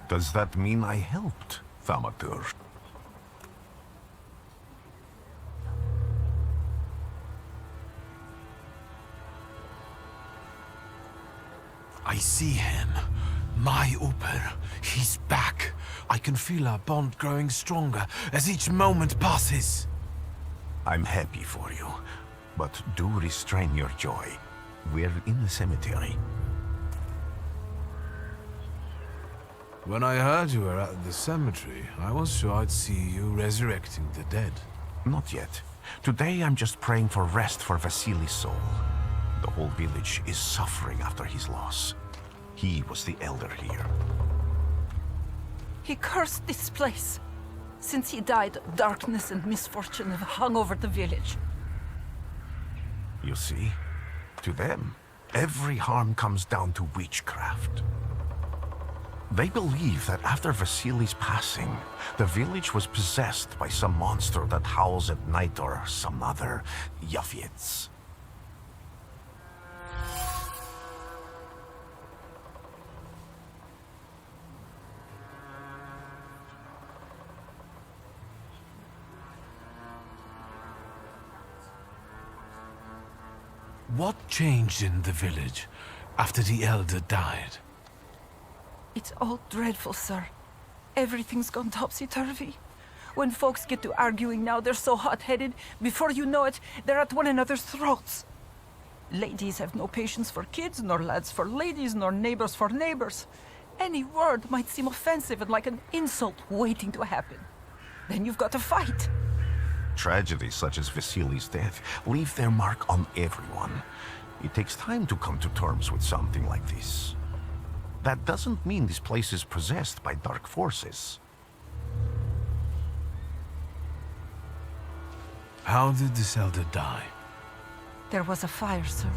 Does that mean I helped, Thaumaturge? I see him. My Uber. He's back. I can feel our bond growing stronger as each moment passes. I'm happy for you, but do restrain your joy. We're in the cemetery. When I heard you were at the cemetery, I was sure I'd see you resurrecting the dead. Not yet. Today I'm just praying for rest for Vasily's soul. The whole village is suffering after his loss. He was the elder here. He cursed this place. Since he died, darkness and misfortune have hung over the village. You see? To them, every harm comes down to witchcraft. They believe that after Vasily's passing, the village was possessed by some monster that howls at night or some other Yafiets. What changed in the village after the elder died? It's all dreadful, sir. Everything's gone topsy-turvy. When folks get to arguing now, they're so hot-headed, before you know it, they're at one another's throats. Ladies have no patience for kids, nor lads for ladies, nor neighbors for neighbors. Any word might seem offensive and like an insult waiting to happen. Then you've got to fight. Tragedies such as Vasily's death leave their mark on everyone. It takes time to come to terms with something like this. That doesn't mean this place is possessed by dark forces. How did this elder die? There was a fire, sir.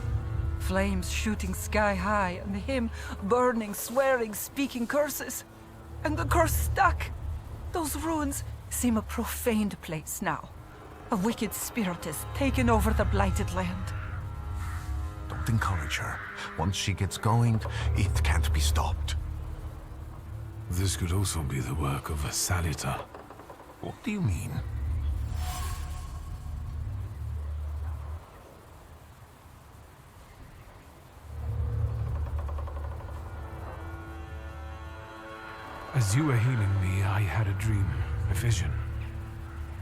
Flames shooting sky high, and him burning, swearing, speaking curses. And the curse stuck. Those ruins seem a profaned place now. A wicked spirit has taken over the blighted land. Don't encourage her. Once she gets going, it can't be stopped. This could also be the work of a Salita. What do you mean? As you were healing me, I had a dream, a vision.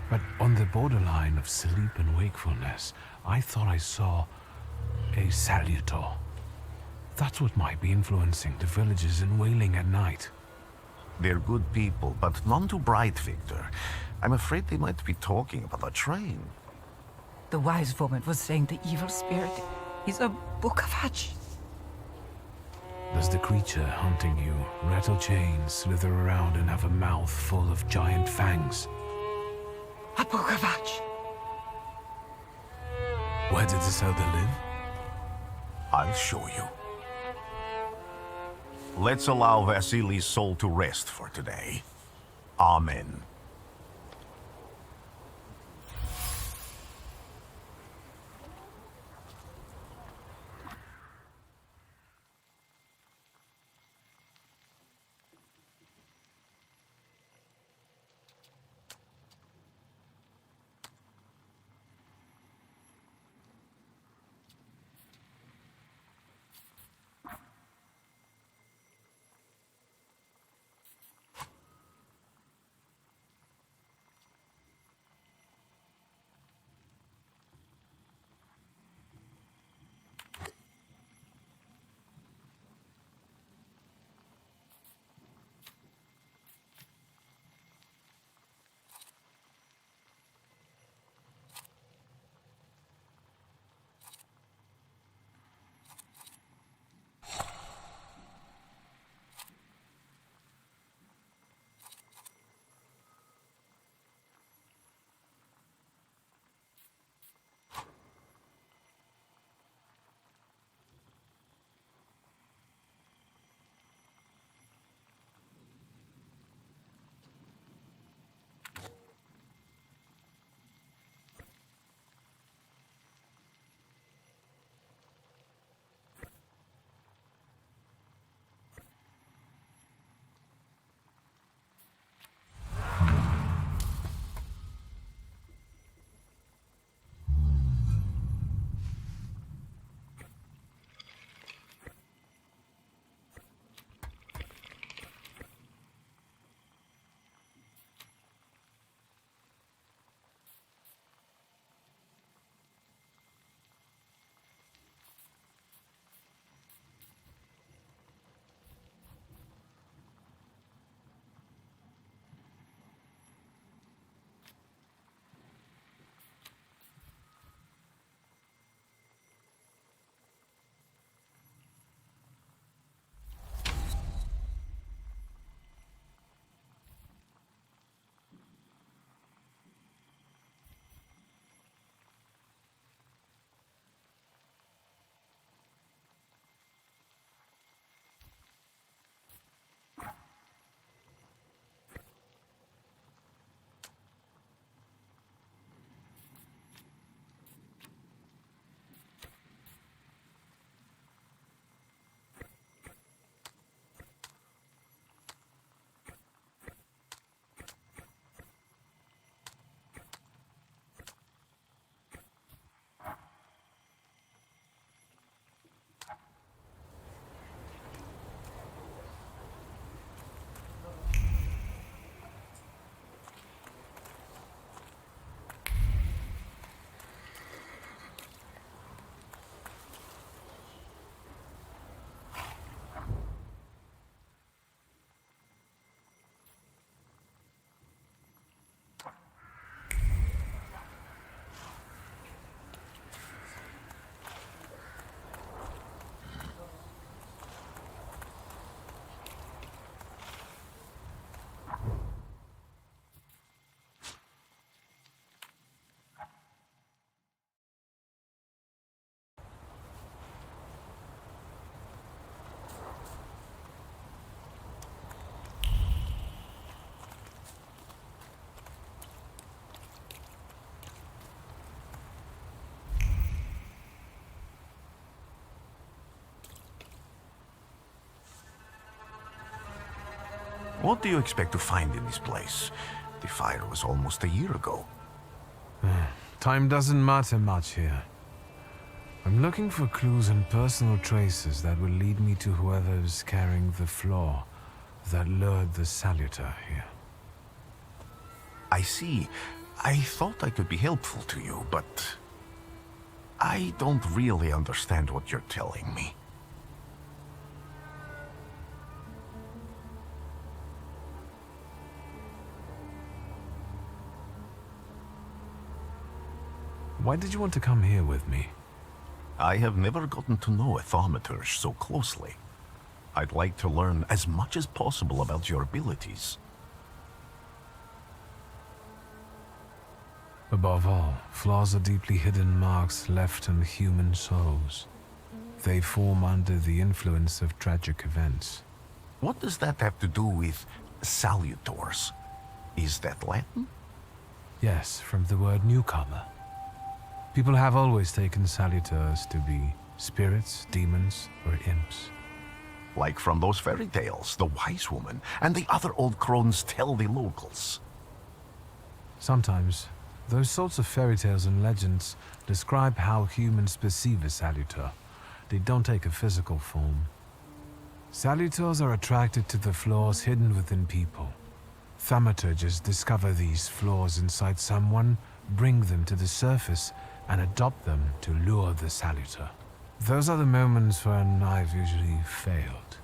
But on the borderline of sleep and wakefulness, I thought I saw a Salutor. That's what might be influencing the villagers in Wailing at night. They're good people, but none too bright, Victor. I'm afraid they might be talking about a train. The wise woman was saying the evil spirit is a book of hatch. Does the creature hunting you rattle chains, slither around, and have a mouth full of giant fangs? A book of hatch. Where did this elder live? I'll show you. Let's allow Vasily's soul to rest for today. Amen. What do you expect to find in this place? The fire was almost a year ago. Time doesn't matter much here. I'm looking for clues and personal traces that will lead me to whoever's carrying the flaw that lured the saluter here. I see. I thought I could be helpful to you, but I don't really understand what you're telling me. Why did you want to come here with me? I have never gotten to know a Thaumaturge so closely. I'd like to learn as much as possible about your abilities. Above all, flaws are deeply hidden marks left on human souls. They form under the influence of tragic events. What does that have to do with salutors? Is that Latin? Yes, from the word newcomer. People have always taken salutors to be spirits, demons, or imps. Like from those fairy tales, the wise woman and the other old crones tell the locals. Sometimes, those sorts of fairy tales and legends describe how humans perceive a salutor. They don't take a physical form. Salutors are attracted to the flaws hidden within people. Thaumaturges discover these flaws inside someone, bring them to the surface, and adopt them to lure the saluter. Those are the moments when I've usually failed.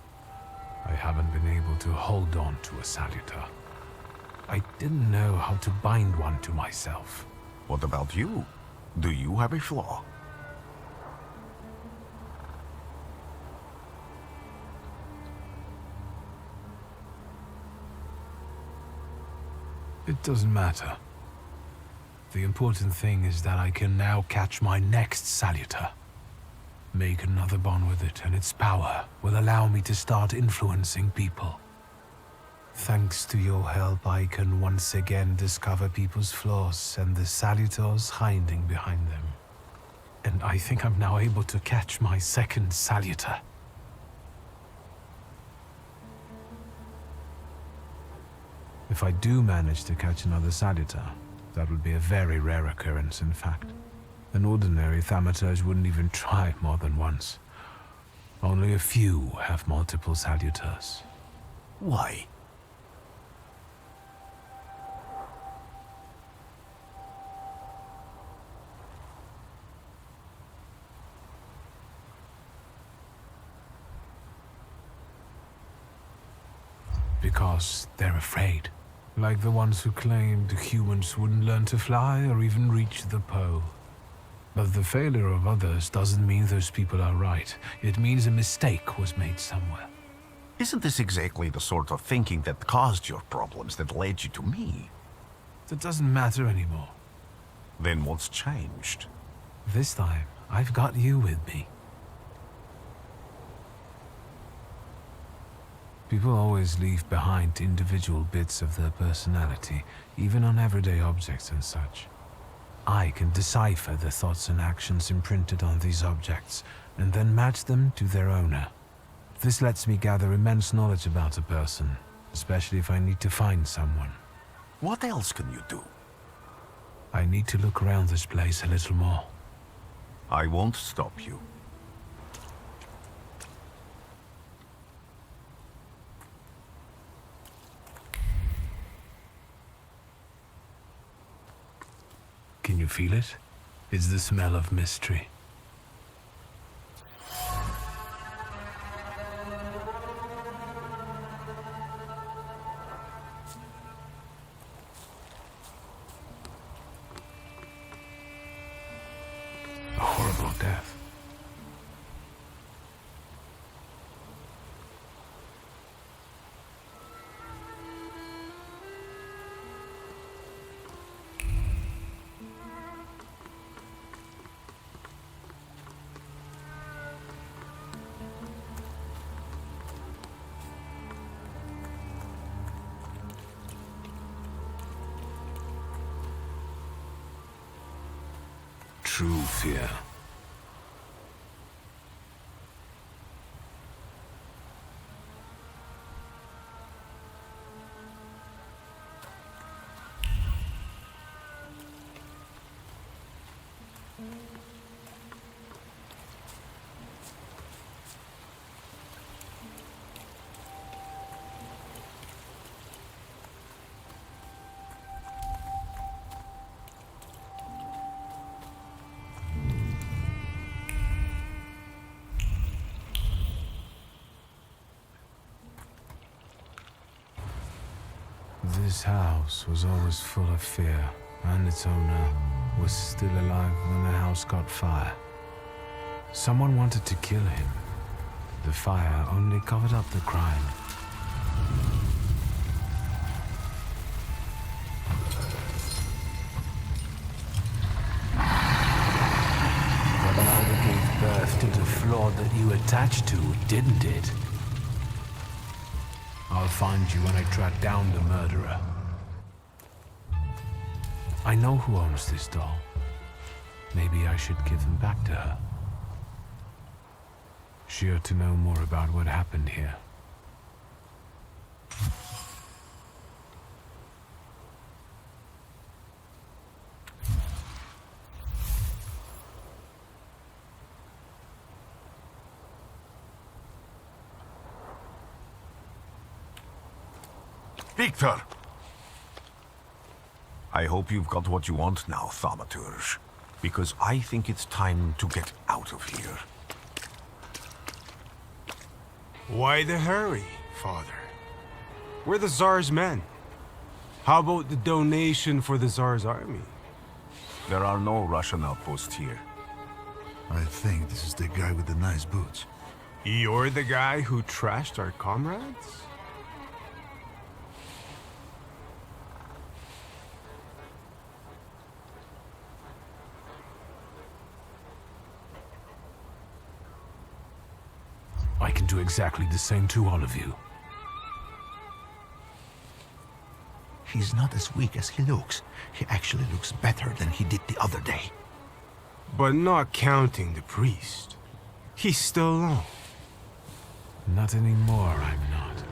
I haven't been able to hold on to a saluter. I didn't know how to bind one to myself. What about you? Do you have a flaw? It doesn't matter. The important thing is that I can now catch my next saluter. Make another bond with it, and its power will allow me to start influencing people. Thanks to your help, I can once again discover people's flaws and the salutors hiding behind them. And I think I'm now able to catch my second saluter. If I do manage to catch another saluter, that would be a very rare occurrence, in fact. An ordinary Thaumaturge wouldn't even try more than once. Only a few have multiple salutors. Why? Because they're afraid. Like the ones who claimed humans wouldn't learn to fly or even reach the pole. But the failure of others doesn't mean those people are right. It means a mistake was made somewhere. Isn't this exactly the sort of thinking that caused your problems that led you to me? That doesn't matter anymore. Then what's changed? This time, I've got you with me. People always leave behind individual bits of their personality, even on everyday objects and such. I can decipher the thoughts and actions imprinted on these objects, and then match them to their owner. This lets me gather immense knowledge about a person, especially if I need to find someone. What else can you do? I need to look around this place a little more. I won't stop you. Can you feel it? It's the smell of mystery. A horrible death. True fear. This house was always full of fear, and its owner was still alive when the house caught fire. Someone wanted to kill him. The fire only covered up the crime. But neither gave birth to the floor that you attached to, didn't it? I'll find you when I track down the murderer. I know who owns this doll. Maybe I should give them back to her. She ought to know more about what happened here. Victor! I hope you've got what you want now, Thaumaturge. Because I think it's time to get out of here. Why the hurry, Father? We're the Tsar's men. How about the donation for the Tsar's army? There are no Russian outposts here. I think this is the guy with the nice boots. You're the guy who trashed our comrades? I can do exactly the same to all of you. He's not as weak as he looks. He actually looks better than he did the other day. But not counting the priest. He's still alone. Not anymore, I'm not.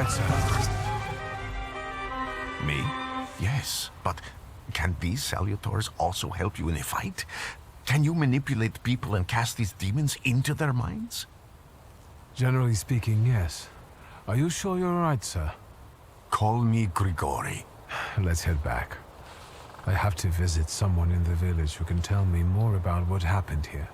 right, sir. Me? Yes, but can these salutors also help you in a fight? Can you manipulate people and cast these demons into their minds? Generally speaking, yes. Are you sure you're right, sir? Call me Grigori. Let's head back. I have to visit someone in the village who can tell me more about what happened here.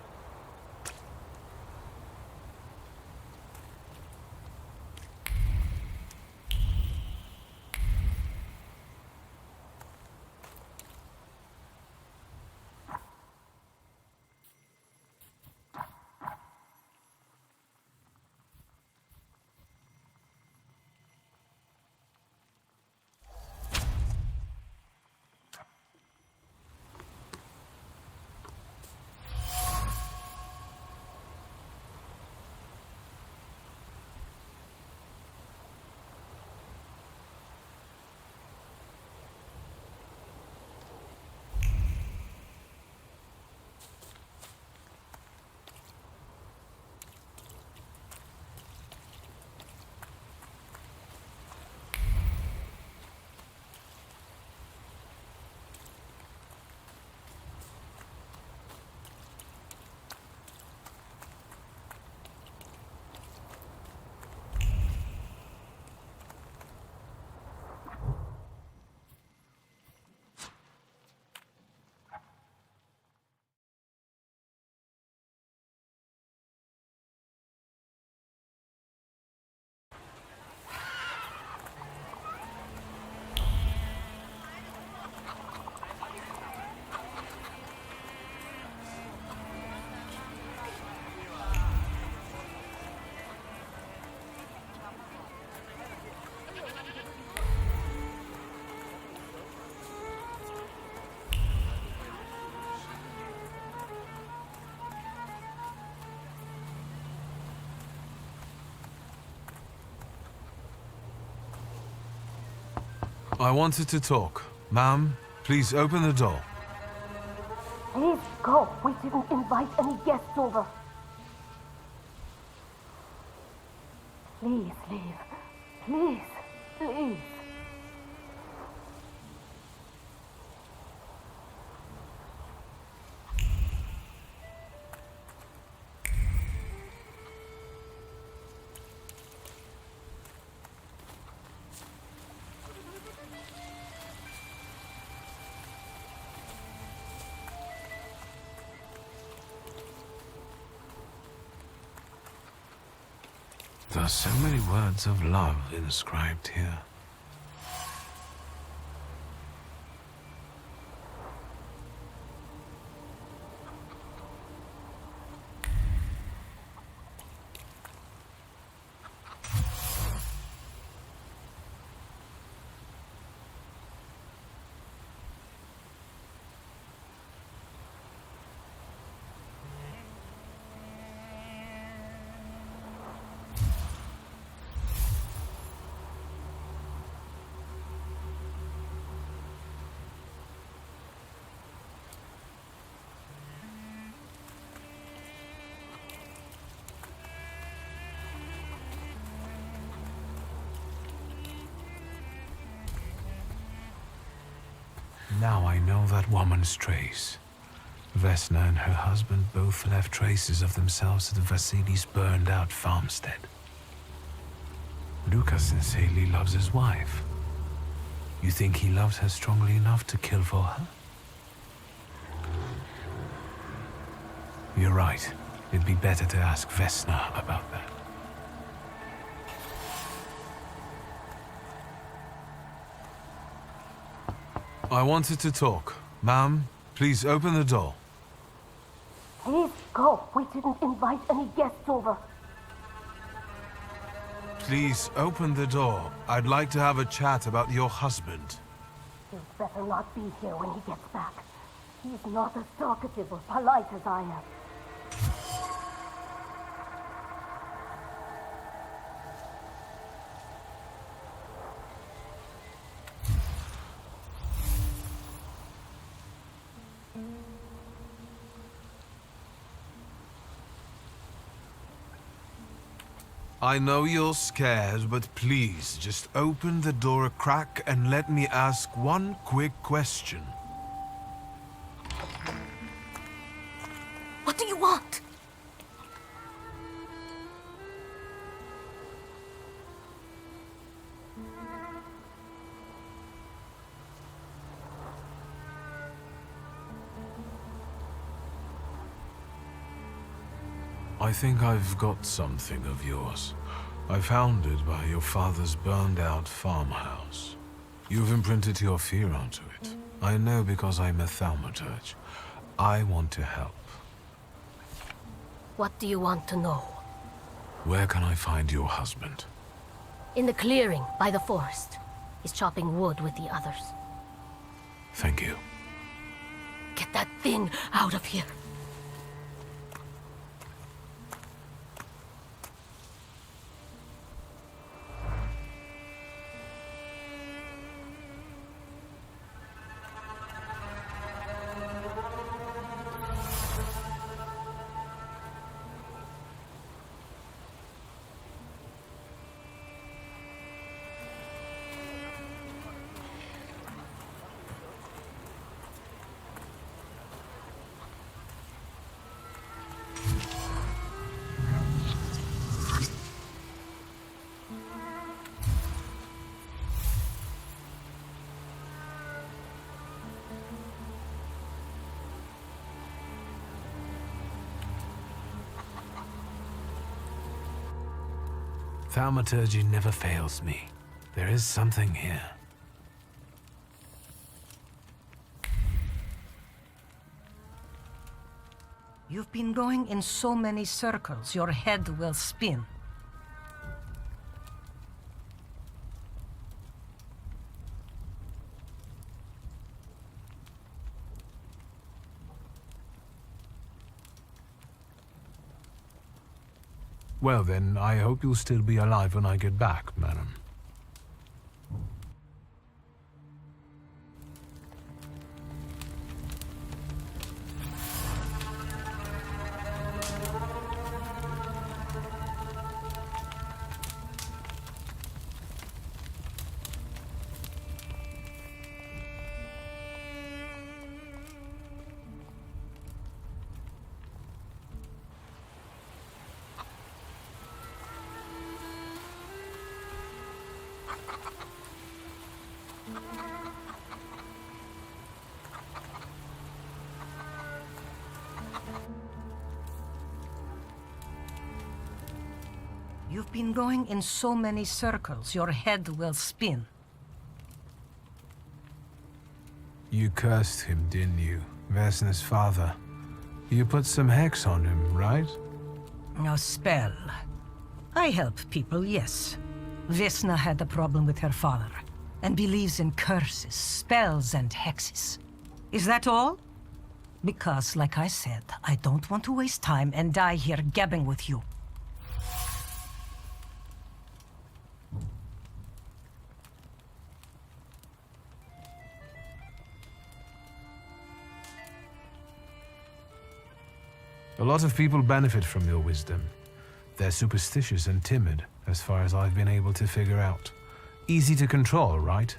I wanted to talk. Ma'am, please open the door. Please go. We didn't invite any guests over. Please leave. Please, please. There are so many words of love inscribed here. Now I know that woman's trace. Vesna and her husband both left traces of themselves at Vasily's burned-out farmstead. Lucas sincerely loves his wife. You think he loves her strongly enough to kill for her? You're right. It'd be better to ask Vesna about that. I wanted to talk. Ma'am, please open the door. Please go. We didn't invite any guests over. Please open the door. I'd like to have a chat about your husband. He'd better not be here when he gets back. He's not as talkative or polite as I am. I know you're scared, but please just open the door a crack and let me ask one quick question. What do you want? I think I've got something of yours. I found it by your father's burned-out farmhouse. You've imprinted your fear onto it. I know because I'm a Thaumaturge. I want to help. What do you want to know? Where can I find your husband? In the clearing by the forest. He's chopping wood with the others. Thank you. Get that thing out of here. Thaumaturge never fails me. There is something here. You've been going in so many circles, your head will spin. Well then, I hope you'll still be alive when I get back, madam. You've been going in so many circles, your head will spin. You cursed him, didn't you? Vesna's father. You put some hex on him, right? A spell. I help people, yes. Vesna had a problem with her father, and believes in curses, spells, and hexes. Is that all? Because, like I said, I don't want to waste time and die here gabbing with you. A lot of people benefit from your wisdom. They're superstitious and timid, as far as I've been able to figure out. Easy to control, right?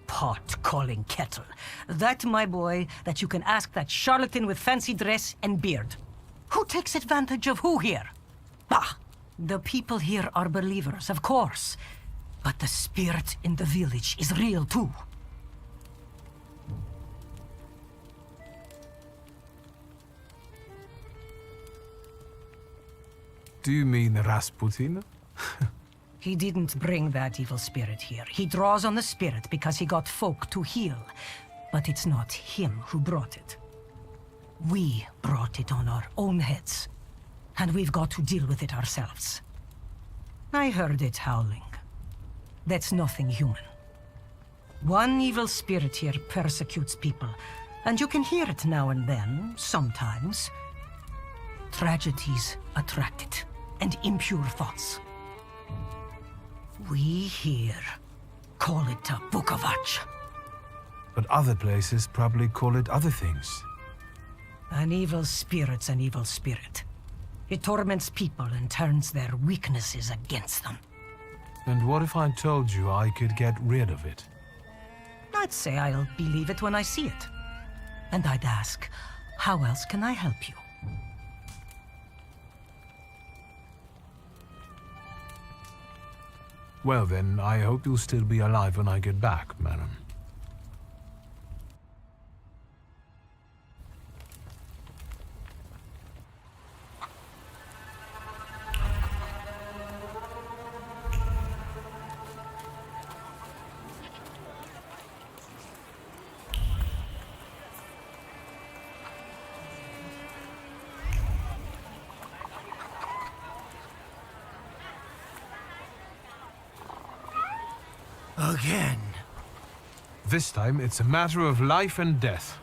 Pot calling kettle. That, my boy, that you can ask that charlatan with fancy dress and beard. Who takes advantage of who here? Bah! The people here are believers, of course. But the spirit in the village is real too. Do you mean Rasputin? He didn't bring that evil spirit here. He draws on the spirit because he got folk to heal. But it's not him who brought it. We brought it on our own heads. And we've got to deal with it ourselves. I heard it howling. That's nothing human. One evil spirit here persecutes people, and you can hear it now and then, sometimes. Tragedies attract it, and impure thoughts. We here call it a Bukovac. But other places probably call it other things. An evil spirit's an evil spirit. It torments people and turns their weaknesses against them. And what if I told you I could get rid of it? I'd say I'll believe it when I see it. And I'd ask, how else can I help you? Well then, I hope you'll still be alive when I get back, madam. Again. This time, it's a matter of life and death.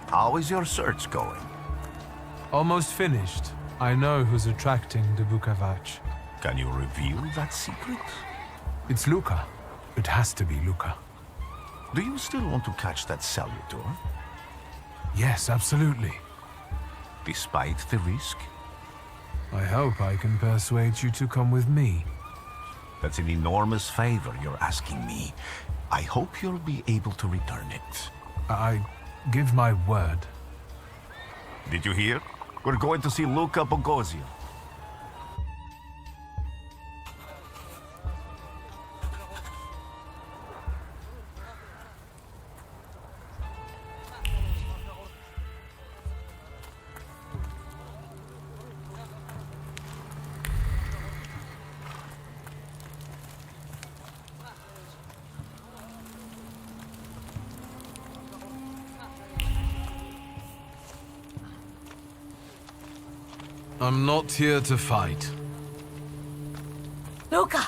How is your search going? Almost finished. I know who's attracting the Bukavach. Can you reveal that secret? It's Luca. It has to be Luca. Do you still want to catch that salutor? Yes, absolutely. Despite the risk? I hope I can persuade you to come with me. That's an enormous favor you're asking me. I hope you'll be able to return it. I give my word. Did you hear? We're going to see Luca Bogosian. I'm not here to fight. Luca!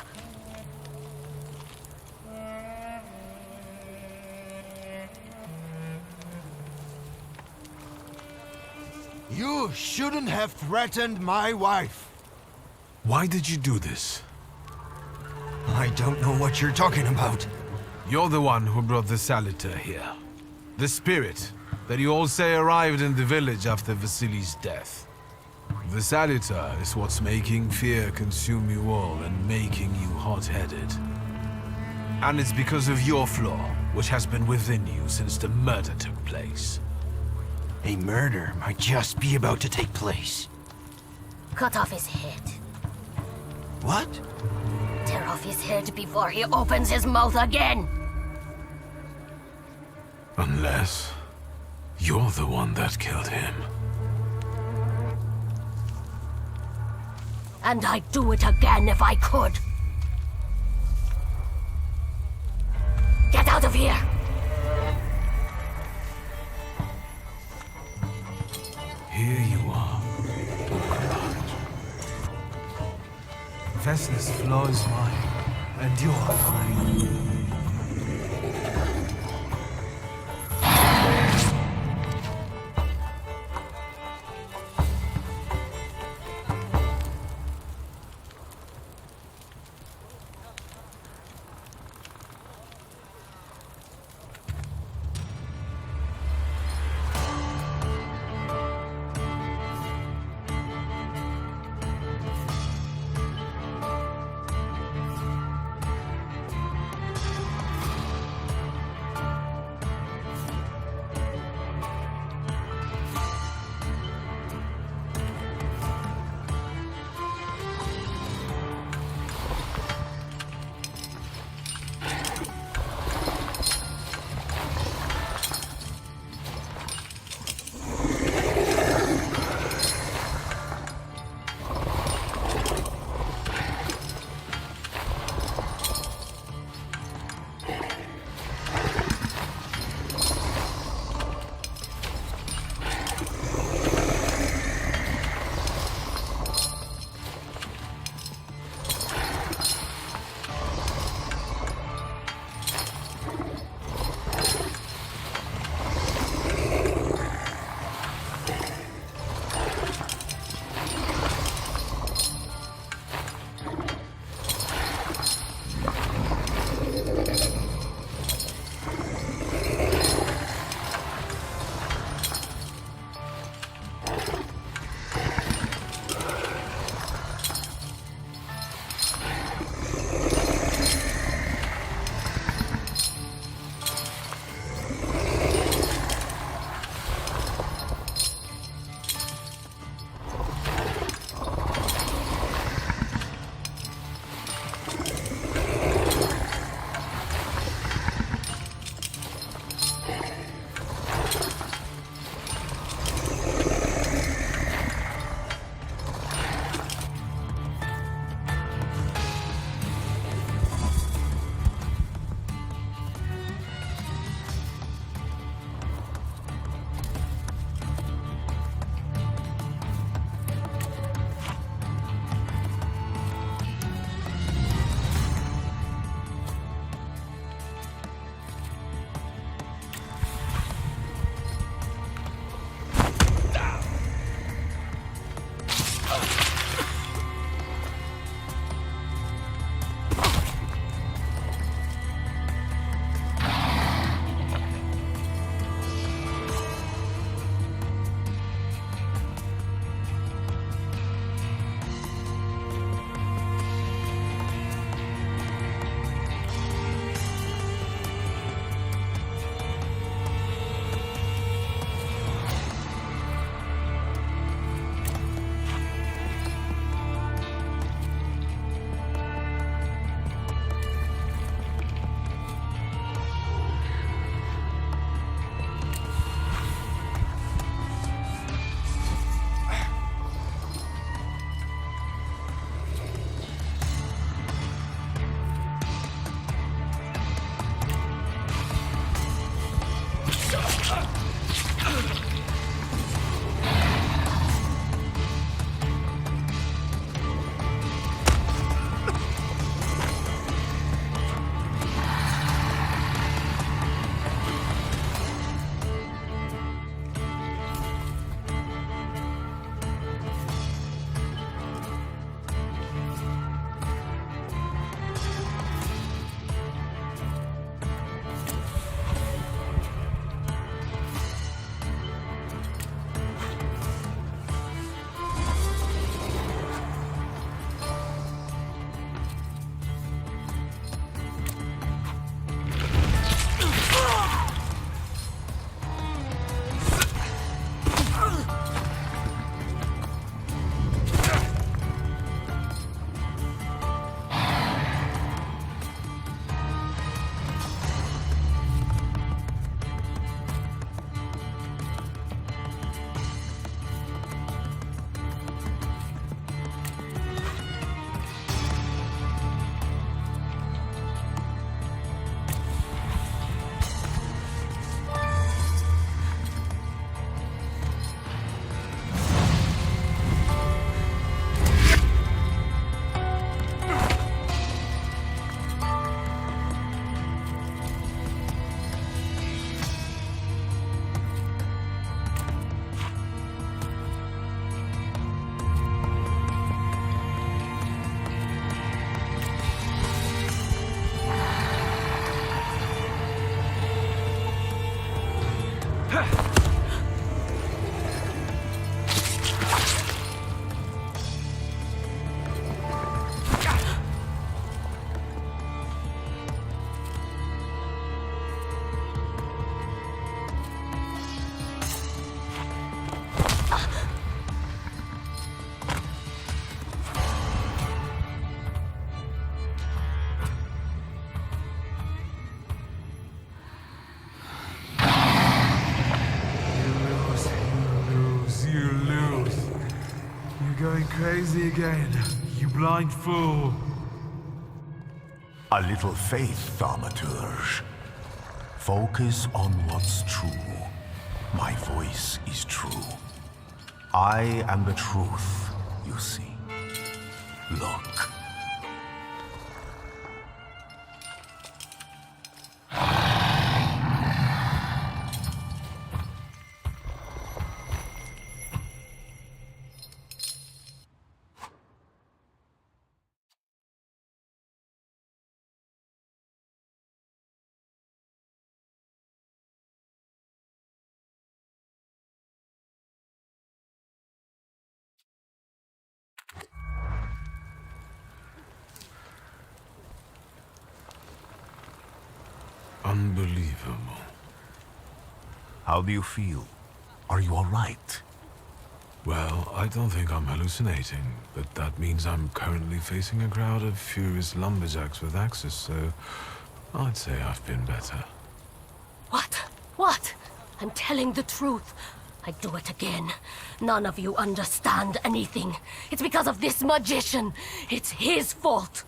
You shouldn't have threatened my wife. Why did you do this? I don't know what you're talking about. You're the one who brought the Salutor here. The spirit that you all say arrived in the village after Vasily's death. The Salutor is what's making fear consume you all and making you hot-headed. And it's because of your flaw, which has been within you since the murder took place. A murder might just be about to take place. Cut off his head. What? Tear off his head before he opens his mouth again. Unless you're the one that killed him. And I'd do it again if I could. Get out of here! Here you are, Vesna's flaw is mine, and you're mine. Crazy again, you blind fool. A little faith, Thaumaturge. Focus on what's true. My voice is true. I am the truth, you see. Look. Unbelievable. How do you feel? Are you all right? Well, I don't think I'm hallucinating, but that means I'm currently facing a crowd of furious lumberjacks with axes, so I'd say I've been better. What? What? I'm telling the truth. I do it again. None of you understand anything. It's because of this magician. It's his fault.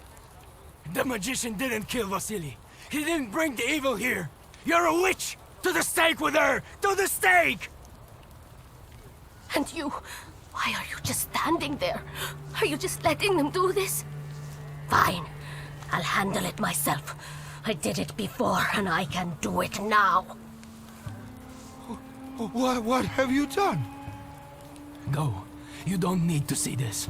The magician didn't kill Vasily. He didn't bring the evil here. You're a witch! To the stake with her! To the stake! And you... why are you just standing there? Are you just letting them do this? Fine. I'll handle it myself. I did it before, and I can do it now. What have you done? Go. You don't need to see this.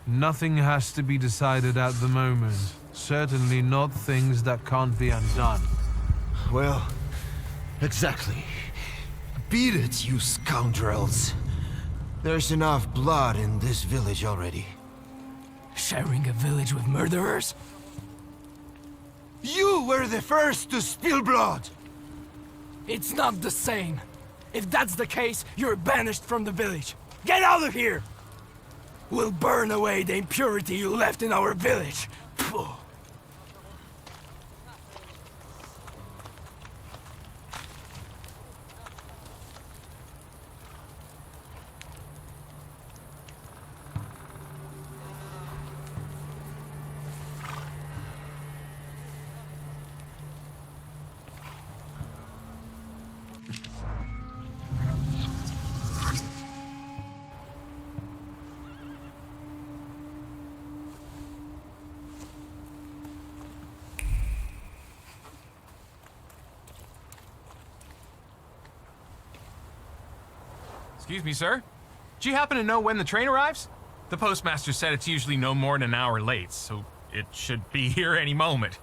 Nothing has to be decided at the moment. Certainly not things that can't be undone. Well, exactly. Beat it, you scoundrels. There's enough blood in this village already. Sharing a village with murderers? You were the first to spill blood! It's not the same. If that's the case, you're banished from the village. Get out of here! We'll burn away the impurity you left in our village. Phew. Excuse me, sir. Do you happen to know when the train arrives? The postmaster said it's usually no more than an hour late, so it should be here any moment.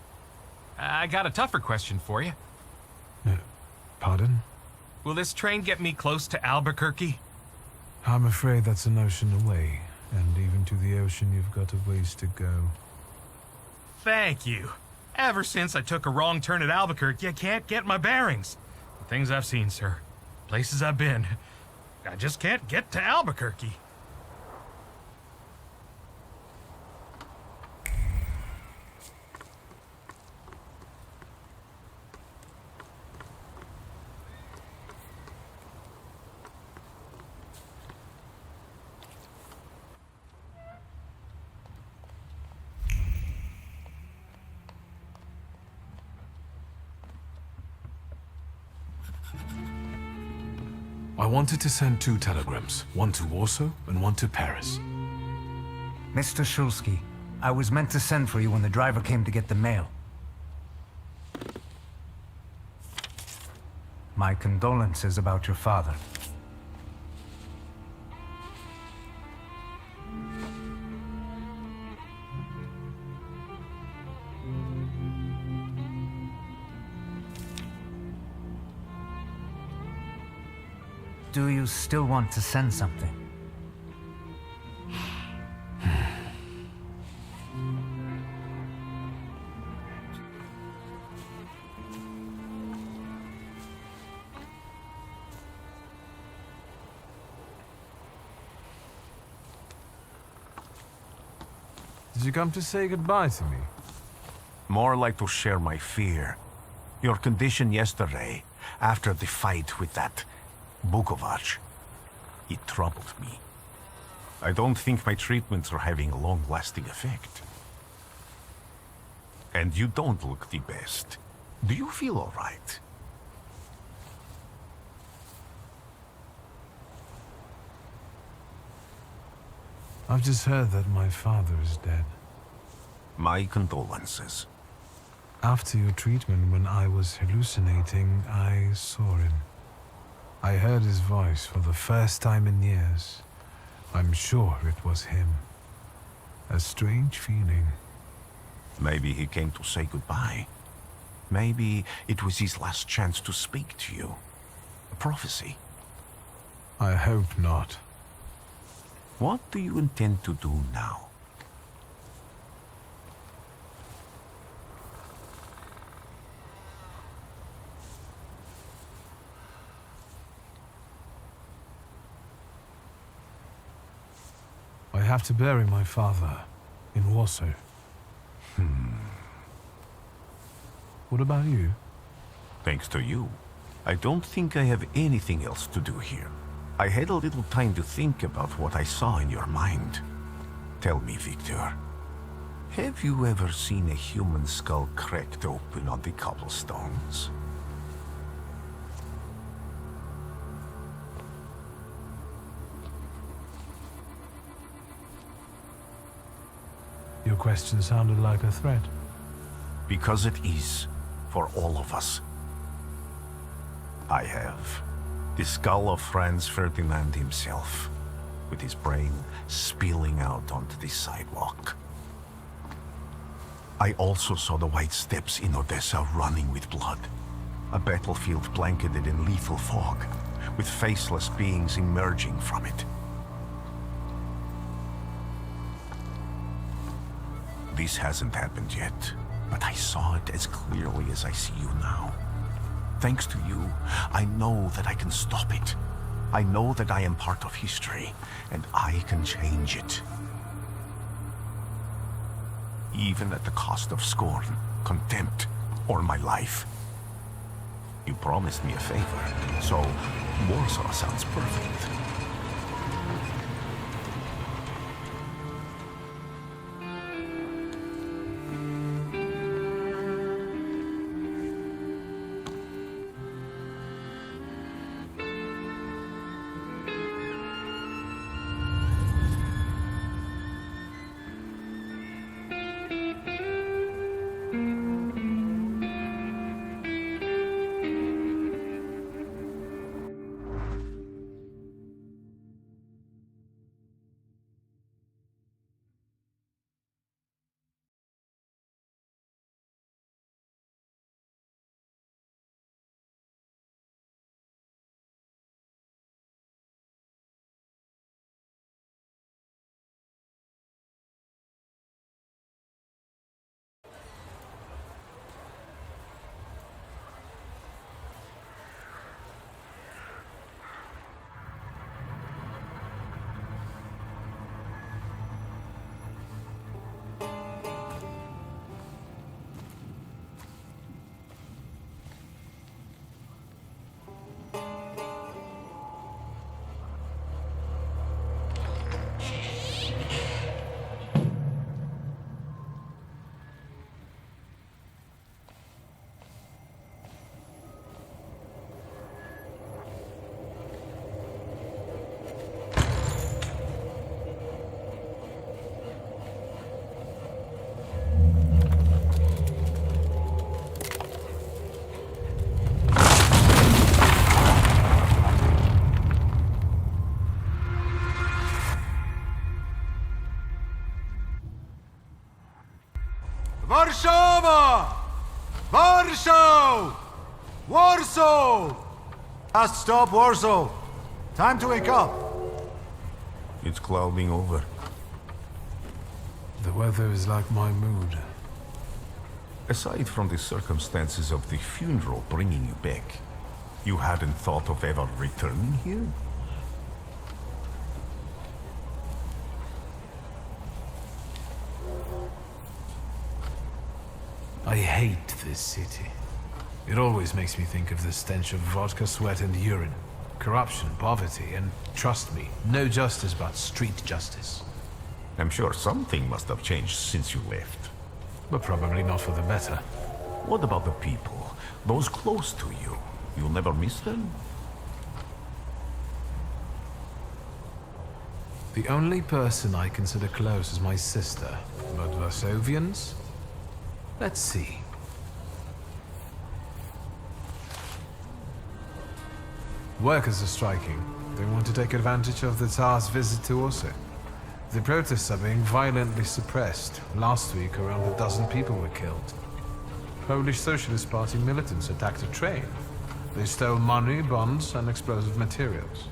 I got a tougher question for you. Pardon? Will this train get me close to Albuquerque? I'm afraid that's an ocean away, and even to the ocean you've got a ways to go. Thank you. Ever since I took a wrong turn at Albuquerque, I can't get my bearings. The things I've seen, sir. Places I've been. I just can't get to Albuquerque. I wanted to send 2 telegrams, one to Warsaw and one to Paris. Mr. Shulsky, I was meant to send for you when the driver came to get the mail. My condolences about your father. Do you still want to send something? Did you come to say goodbye to me? More like to share my fear. Your condition yesterday, after the fight with that Bukovac, it troubled me. I don't think my treatments are having a long-lasting effect. And you don't look the best. Do you feel all right? I've just heard that my father is dead. My condolences. After your treatment, when I was hallucinating, I saw him. I heard his voice for the first time in years. I'm sure it was him. A strange feeling. Maybe he came to say goodbye. Maybe it was his last chance to speak to you. A prophecy. I hope not. What do you intend to do now? I have to bury my father in Warsaw. What about you? Thanks to you. I don't think I have anything else to do here. I had a little time to think about what I saw in your mind. Tell me, Victor, have you ever seen a human skull cracked open on the cobblestones? Your question sounded like a threat. Because it is, for all of us. I have the skull of Franz Ferdinand himself, with his brain spilling out onto the sidewalk. I also saw the white steps in Odessa running with blood. A battlefield blanketed in lethal fog, with faceless beings emerging from it. This hasn't happened yet, but I saw it as clearly as I see you now. Thanks to you, I know that I can stop it. I know that I am part of history, and I can change it. Even at the cost of scorn, contempt, or my life. You promised me a favor, so Warsaw sounds perfect. Warszawa! Warsaw! Warsaw! Last stop, Warsaw. Time to wake up. It's clouding over. The weather is like my mood. Aside from the circumstances of the funeral bringing you back, you hadn't thought of ever returning here? I hate this city. It always makes me think of the stench of vodka, sweat, and urine. Corruption, poverty, and trust me, no justice but street justice. I'm sure something must have changed since you left. But probably not for the better. What about the people? Those close to you? You'll never miss them? The only person I consider close is my sister. But Varsovians? Let's see. Workers are striking. They want to take advantage of the Tsar's visit to Warsaw. The protests are being violently suppressed. Last week, around a dozen people were killed. Polish Socialist Party militants attacked a train. They stole money, bonds, and explosive materials.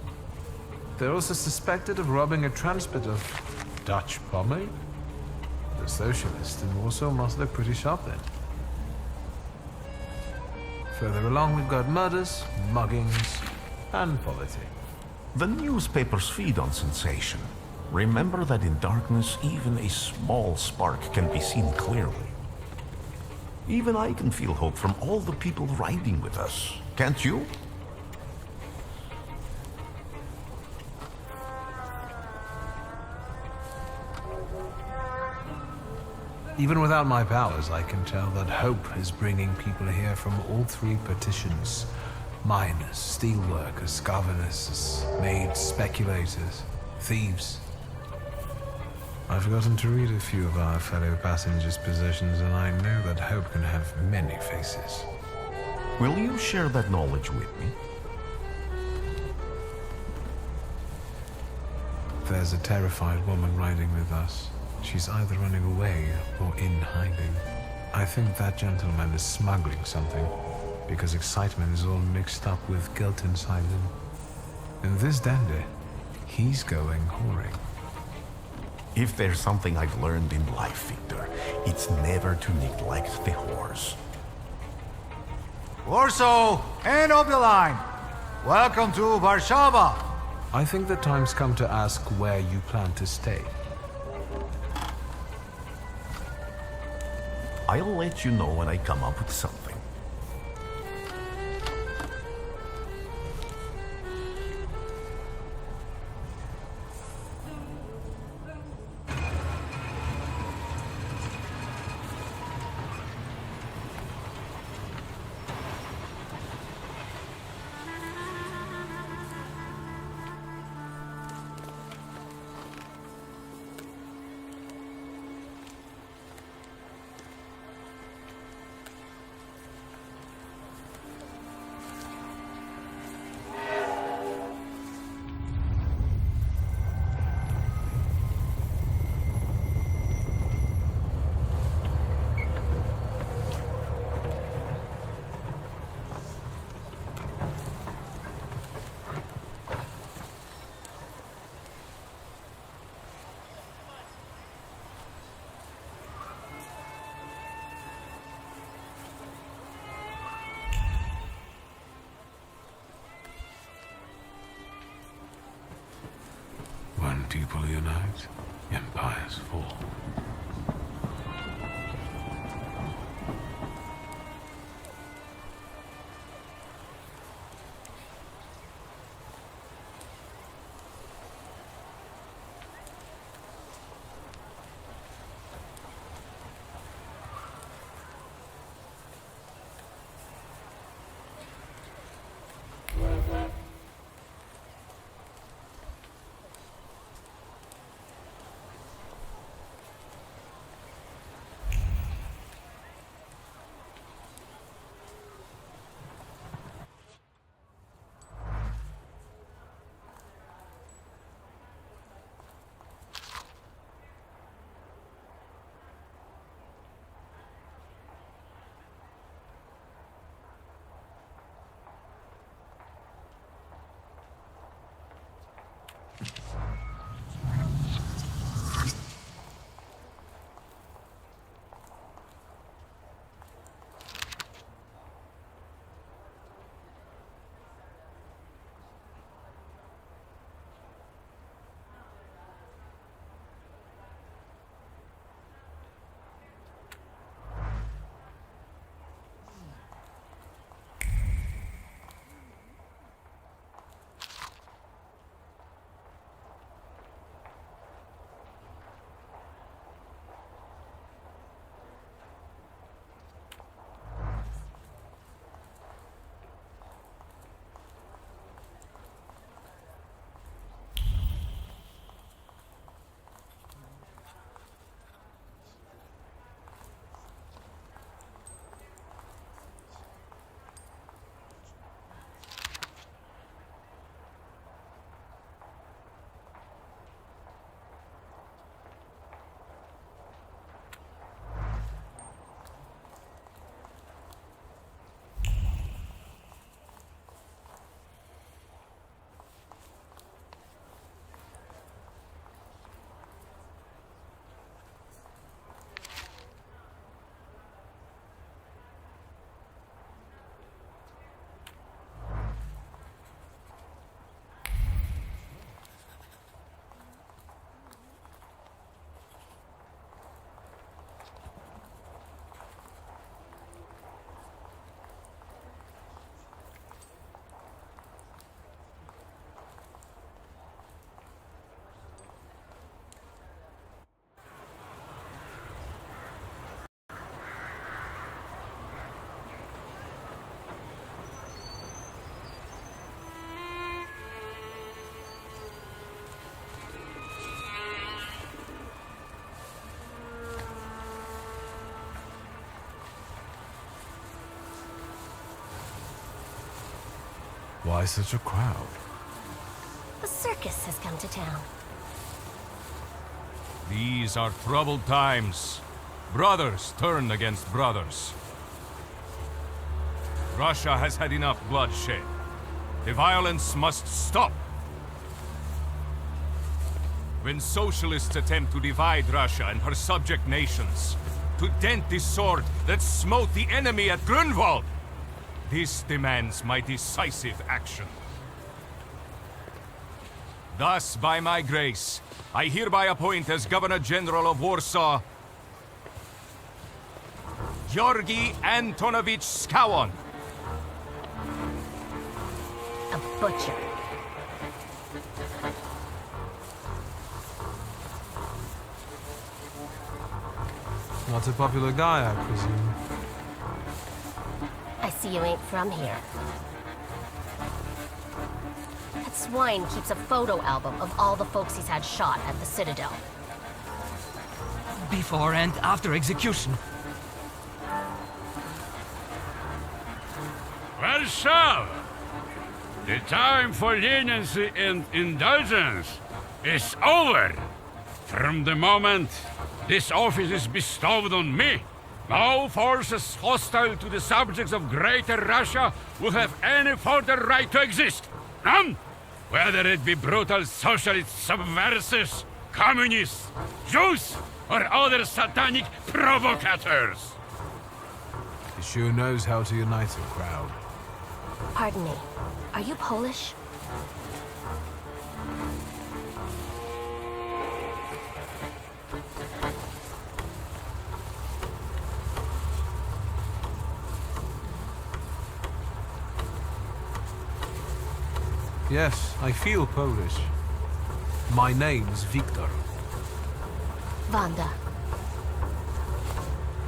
They're also suspected of robbing a transport of Dutch pomade. The socialists in Warsaw must look pretty sharp then. Further along, we've got murders, muggings, and poverty. The newspapers feed on sensation. Remember that in darkness, even a small spark can be seen clearly. Even I can feel hope from all the people riding with us. Can't you? Even without my powers, I can tell that hope is bringing people here from all three partitions. Miners, steelworkers, governors, maids, speculators, thieves. I've forgotten to read a few of our fellow passengers' possessions, and I know that hope can have many faces. Will you share that knowledge with me? There's a terrified woman riding with us. She's either running away or in hiding. I think that gentleman is smuggling something, because excitement is all mixed up with guilt inside him. And this dandy, he's going whoring. If there's something I've learned in life, Victor, it's never to neglect the horse. Warsaw, end of the line. Welcome to Warszawa. I think the time's come to ask where you plan to stay. I'll let you know when I come up with something. When people unite, empires fall. Why such a crowd? A circus has come to town. These are troubled times. Brothers turn against brothers. Russia has had enough bloodshed. The violence must stop. When socialists attempt to divide Russia and her subject nations, to dent the sword that smote the enemy at Grunwald, this demands my decisive action. Thus, by my grace, I hereby appoint as Governor General of Warsaw Georgi Antonovich Skowon. A butcher. Not a popular guy, I presume. I see you ain't from here. That swine keeps a photo album of all the folks he's had shot at the Citadel. Before and after execution. Warsaw! The time for leniency and indulgence is over. From the moment this office is bestowed on me, no forces hostile to the subjects of Greater Russia will have any further right to exist. None! Whether it be brutal socialist subversives, communists, Jews, or other satanic provocators. He sure knows how to unite a crowd. Pardon me, are you Polish? Yes, I feel Polish. My name's Victor. Wanda.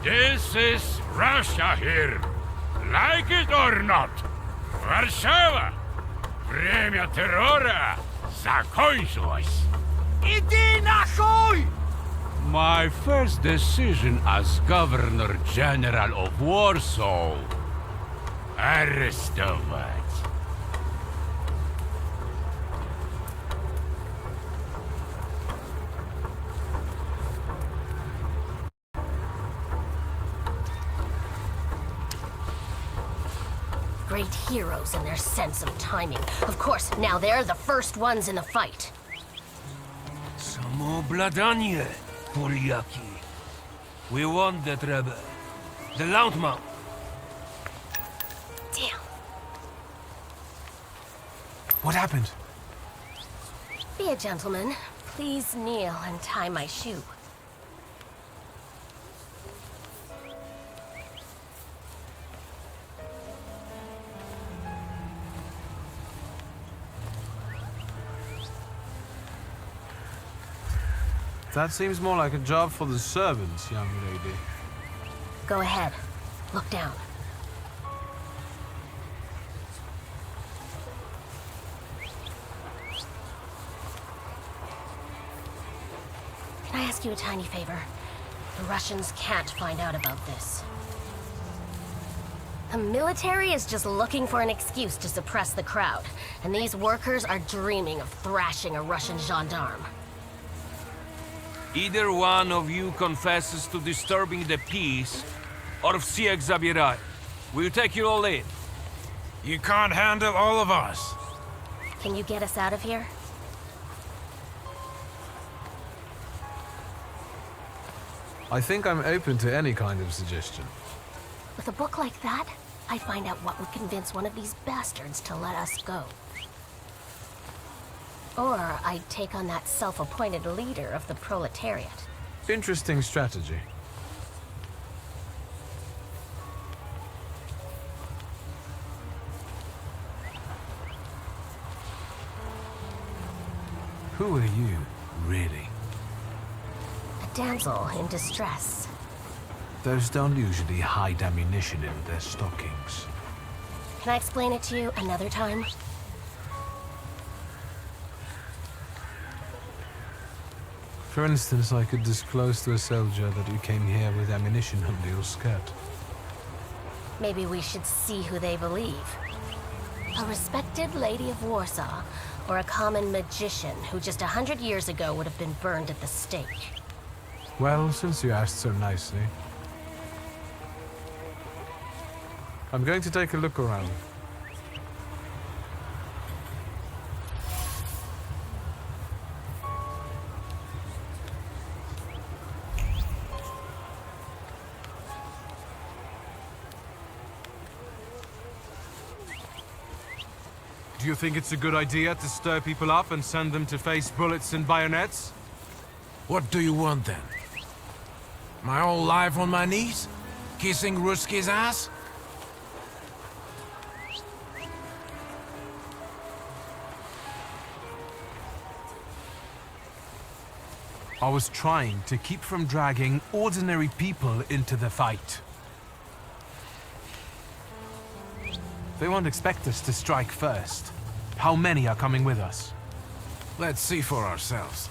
This is Russia here. Like it or not. Warszawa! Время террора закончилось. Иди нахуй! My first decision as Governor General of Warsaw. Arrestować. Great heroes in their sense of timing. Of course, now they're the first ones in the fight. Samoobladanie, Poliaki. We won that rebel. The Landman. Damn. What happened? Be a gentleman. Please kneel and tie my shoe. That seems more like a job for the servants, young lady. Go ahead. Look down. Can I ask you a tiny favor? The Russians can't find out about this. The military is just looking for an excuse to suppress the crowd, and these workers are dreaming of thrashing a Russian gendarme. Either one of you confesses to disturbing the peace, or всех забирай. We'll take you all in. You can't handle all of us. Can you get us out of here? I think I'm open to any kind of suggestion. With a book like that, I'd find out what would convince one of these bastards to let us go. Or I'd take on that self-appointed leader of the proletariat. Interesting strategy. Who are you, really? A damsel in distress. Those don't usually hide ammunition in their stockings. Can I explain it to you another time? For instance, I could disclose to a soldier that you came here with ammunition under your skirt. Maybe we should see who they believe. A respected lady of Warsaw, or a common magician who just 100 years ago would have been burned at the stake? Well, since you asked so nicely, I'm going to take a look around. Do you think it's a good idea to stir people up and send them to face bullets and bayonets? What do you want then? My whole life on my knees? Kissing Ruski's ass? I was trying to keep from dragging ordinary people into the fight. They won't expect us to strike first. How many are coming with us? Let's see for ourselves.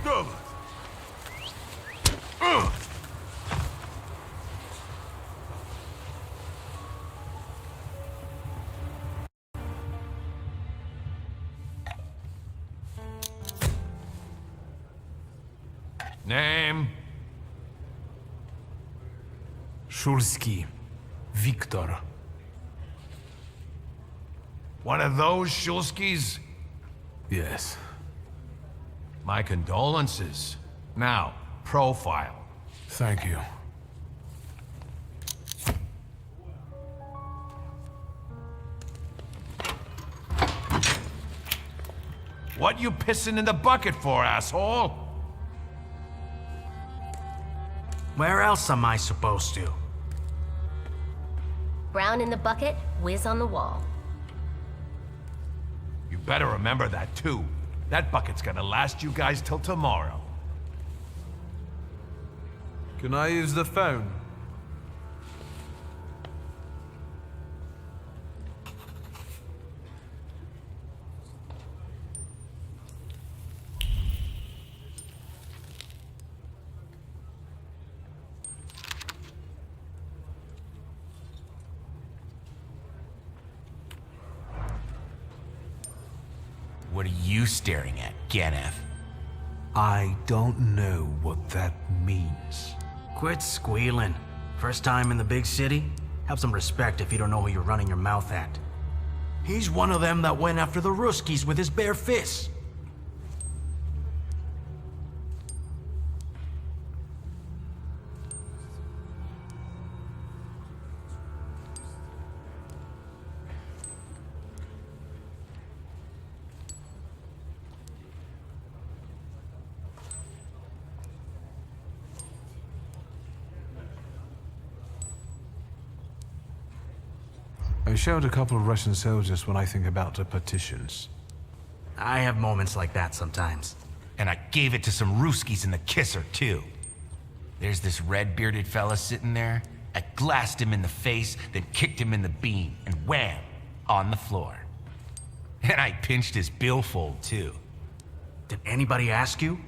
stubborn. Name? Szulski. Victor. One of those Shulskis? Yes. My condolences. Now, profile. Thank you. What you pissing in the bucket for, asshole? Where else am I supposed to? Brown in the bucket, whiz on the wall. You better remember that, too. That bucket's gonna last you guys till tomorrow. Can I use the phone? What are you staring at, Ganef? I don't know what that means. Quit squealing. First time in the big city? Have some respect if you don't know who you're running your mouth at. He's one of them that went after the Ruskies with his bare fists. I showed a couple of Russian soldiers when I think about the partitions. I have moments like that sometimes. And I gave it to some Ruskies in the kisser, too. There's this red-bearded fella sitting there. I glassed him in the face, then kicked him in the bean, and wham! On the floor. And I pinched his billfold, too. Did anybody ask you?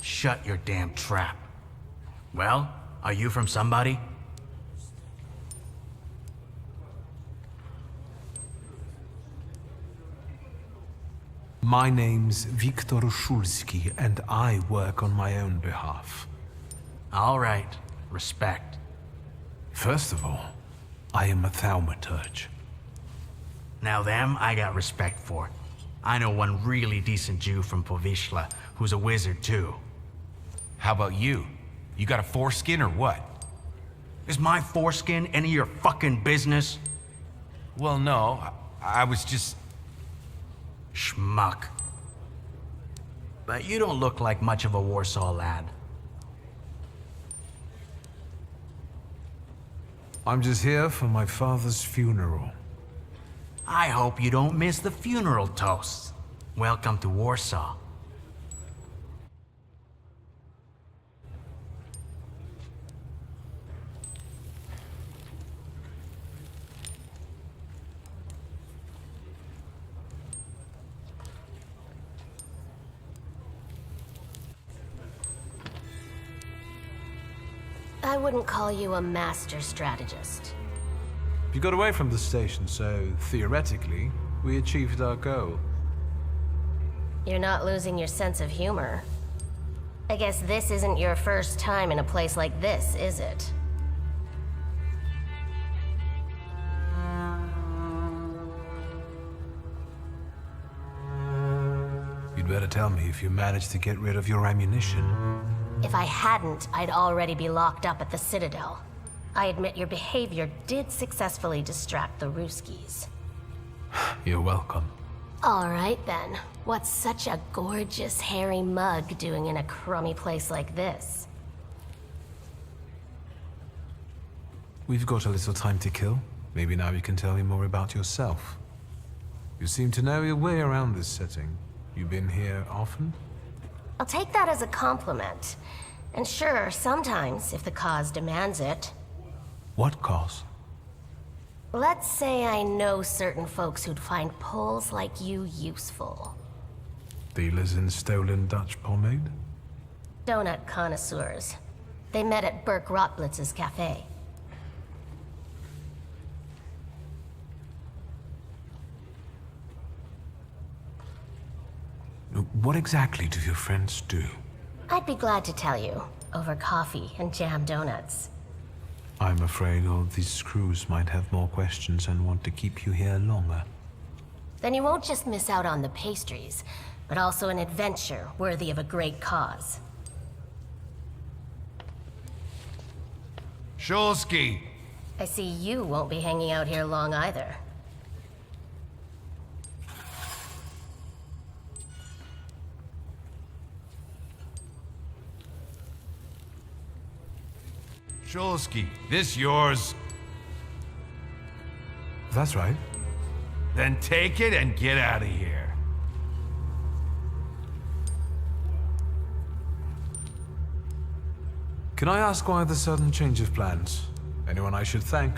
Shut your damn trap. Well, are you from somebody? My name's Viktor Szulski, and I work on my own behalf. All right. Respect. First of all, I am a Thaumaturge. Now them, I got respect for. I know one really decent Jew from Povishla, who's a wizard too. How about you? You got a foreskin or what? Is my foreskin any of your fucking business? Well, no. I was just... Schmuck. But you don't look like much of a Warsaw lad. I'm just here for my father's funeral. I hope you don't miss the funeral toasts. Welcome to Warsaw. I wouldn't call you a master strategist. You got away from the station, so theoretically, we achieved our goal. You're not losing your sense of humor. I guess this isn't your first time in a place like this, is it? You'd better tell me if you managed to get rid of your ammunition. If I hadn't, I'd already be locked up at the Citadel. I admit your behavior did successfully distract the Ruskies. You're welcome. All right then. What's such a gorgeous, hairy mug doing in a crummy place like this? We've got a little time to kill. Maybe now you can tell me more about yourself. You seem to know your way around this setting. You been here often? I'll take that as a compliment. And sure, sometimes, if the cause demands it. What cause? Let's say I know certain folks who'd find pulls like you useful. Dealers in stolen Dutch pomade? Donut connoisseurs. They met at Burke Rotblitz's cafe. What exactly do your friends do? I'd be glad to tell you, over coffee and jam donuts. I'm afraid all these crews might have more questions and want to keep you here longer. Then you won't just miss out on the pastries, but also an adventure worthy of a great cause. Jelsky! I see you won't be hanging out here long either. Jelsky, this yours? That's right. Then take it and get out of here. Can I ask why the sudden change of plans? Anyone I should thank?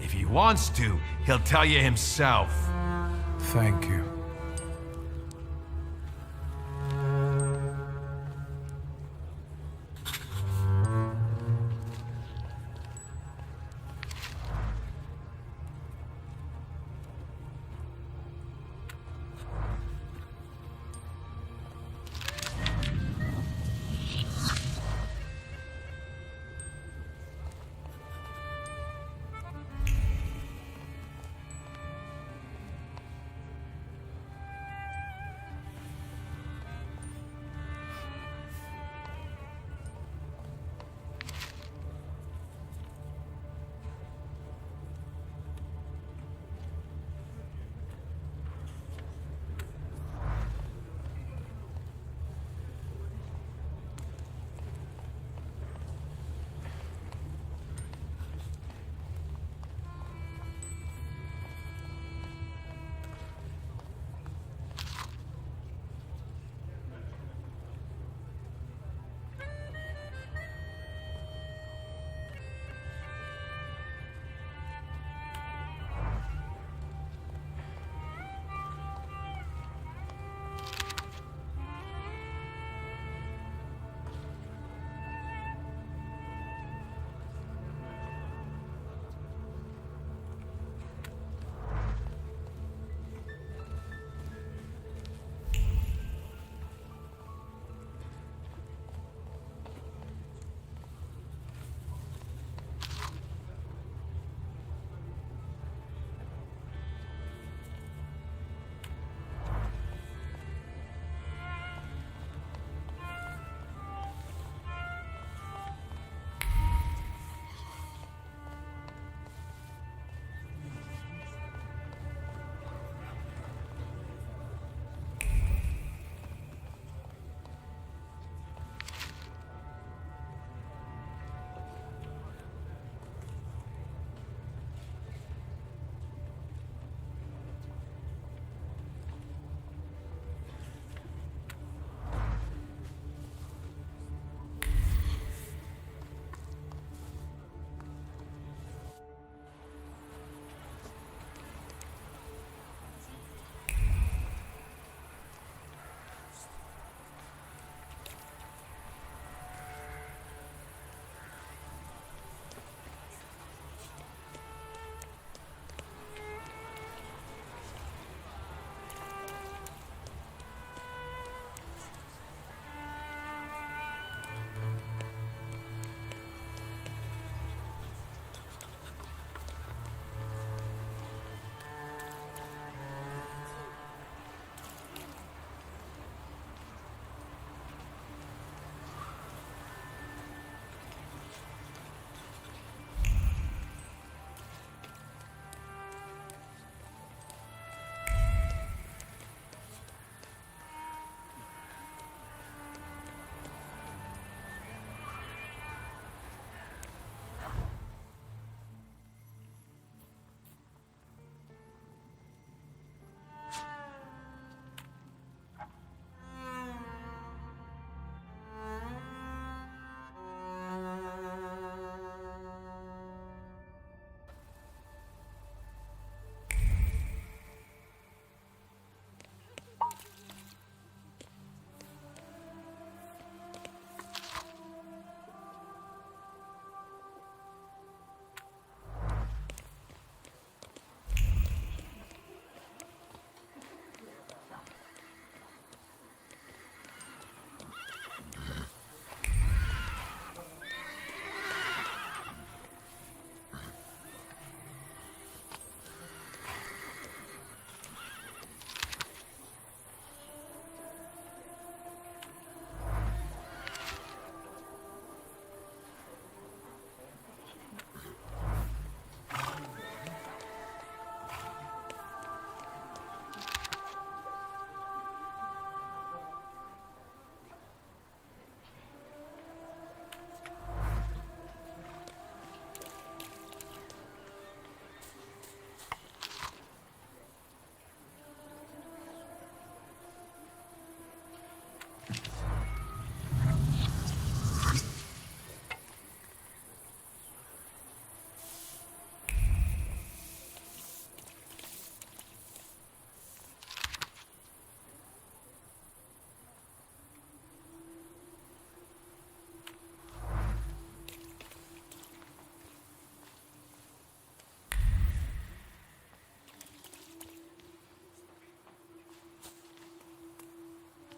If he wants to, he'll tell you himself. Thank you.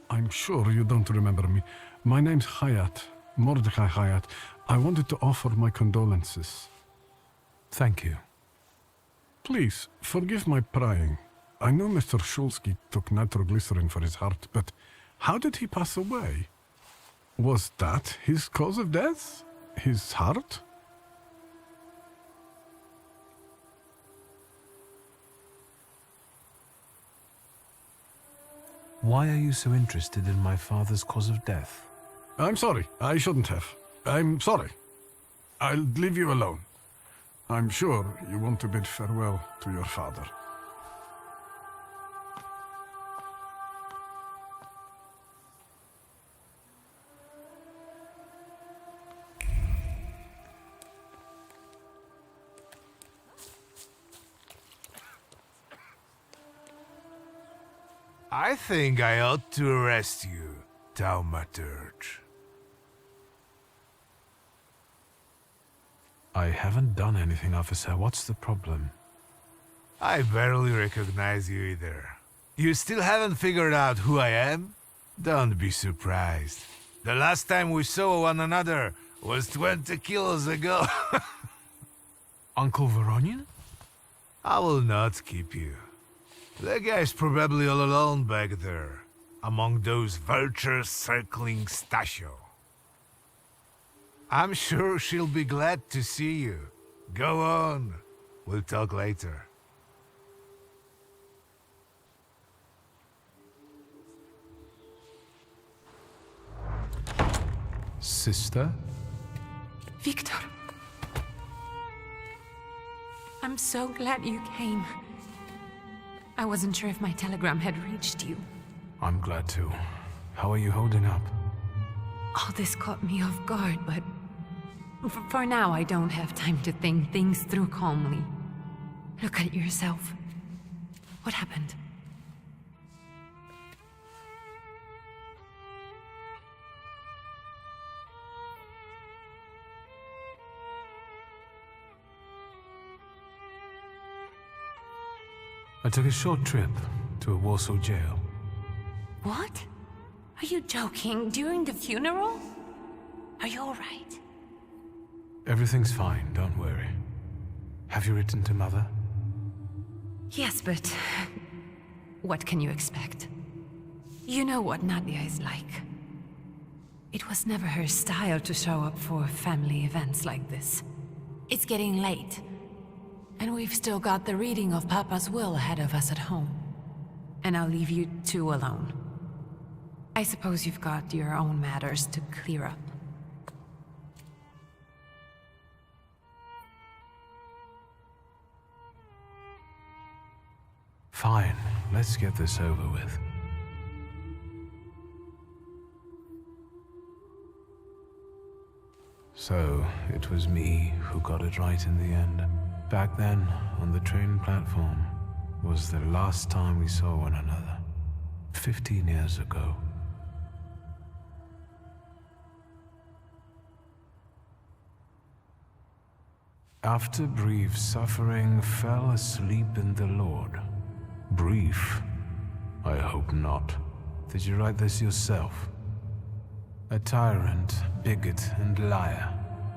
I'm sure you don't remember me. My name's Hayat, Mordecai Hayat. I wanted to offer my condolences. Thank you. Please, forgive my prying. I know Mr. Shulsky took nitroglycerin for his heart, but how did he pass away? Was that his cause of death? His heart? Why are you so interested in my father's cause of death? I'm sorry. I shouldn't have. I'm sorry. I'll leave you alone. I'm sure you want to bid farewell to your father. I think I ought to arrest you, Thaumaturge. I haven't done anything, officer. What's the problem? I barely recognize you either. You still haven't figured out who I am? Don't be surprised. The last time we saw one another was 20 kilos ago. Uncle Voronian? I will not keep you. That guy's probably all alone back there, among those vultures circling Stasio. I'm sure she'll be glad to see you. Go on. We'll talk later. Sister? Victor. I'm so glad you came. I wasn't sure if my telegram had reached you. I'm glad too. How are you holding up? All this caught me off guard, but for now I don't have time to think things through calmly. Look at yourself. What happened? I took a short trip to a Warsaw jail. What? Are you joking? During the funeral? Are you alright? Everything's fine, don't worry. Have you written to Mother? Yes, but what can you expect? You know what Nadia is like. It was never her style to show up for family events like this. It's getting late, and we've still got the reading of Papa's will ahead of us at home. And I'll leave you two alone. I suppose you've got your own matters to clear up. Fine, let's get this over with. So, it was me who got it right in the end. Back then, on the train platform, was the last time we saw one another. 15 years ago. After brief suffering, fell asleep in the Lord. Brief? I hope not. Did you write this yourself? A tyrant, bigot, and liar,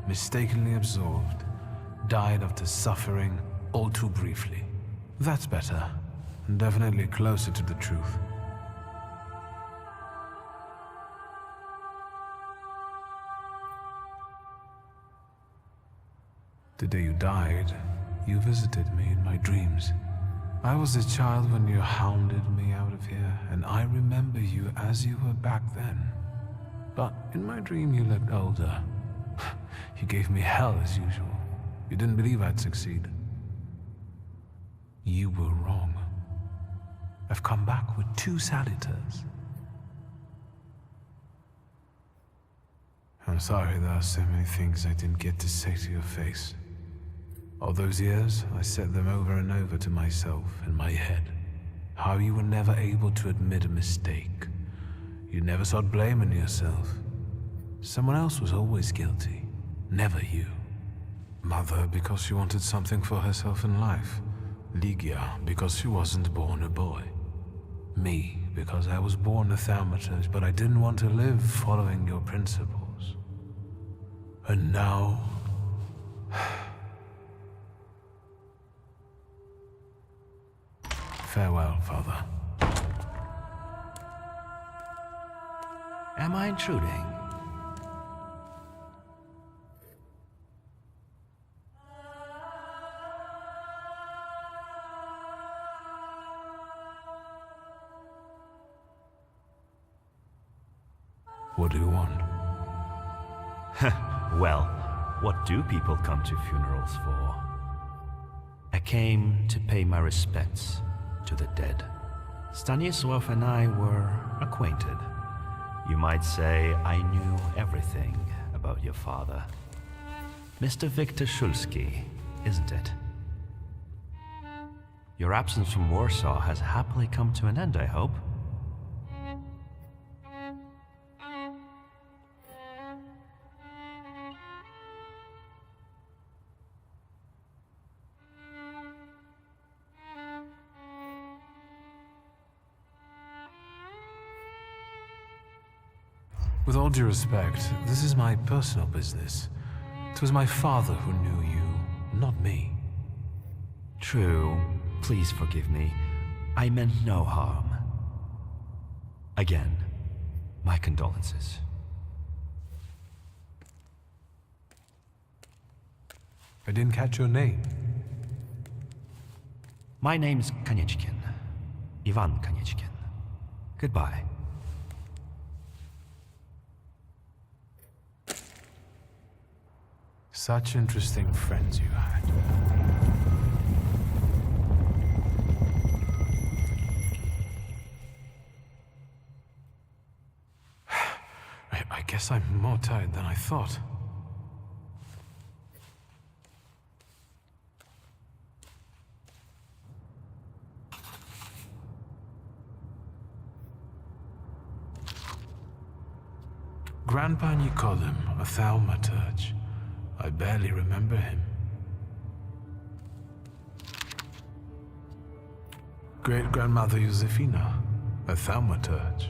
mistakenly absolved, died after suffering all too briefly. That's better, and definitely closer to the truth. The day you died, you visited me in my dreams. I was a child when you hounded me out of here, and I remember you as you were back then. But in my dream you looked older. You gave me hell as usual. You didn't believe I'd succeed. You were wrong. I've come back with 2 salutars. I'm sorry there are so many things I didn't get to say to your face. All those years, I said them over and over to myself in my head. How you were never able to admit a mistake. You never sought blame in yourself. Someone else was always guilty, never you. Mother, because she wanted something for herself in life. Ligia, because she wasn't born a boy. Me, because I was born a Thaumaturge, but I didn't want to live following your principles. And now... Farewell, Father. Am I intruding? What do you want? Well, what do people come to funerals for? I came to pay my respects to the dead. Stanisław and I were acquainted. You might say I knew everything about your father. Mr. Victor Szulski, isn't it? Your absence from Warsaw has happily come to an end, I hope. With all due respect, this is my personal business. It was my father who knew you, not me. True. Please forgive me. I meant no harm. Again, my condolences. I didn't catch your name. My name's Kanieczkin. Ivan Kanieczkin. Goodbye. Such interesting friends you had. I guess I'm more tired than I thought. Grandpa Nikodem, a Thaumaturge. I barely remember him. Great-grandmother Josefina, a Thaumaturge.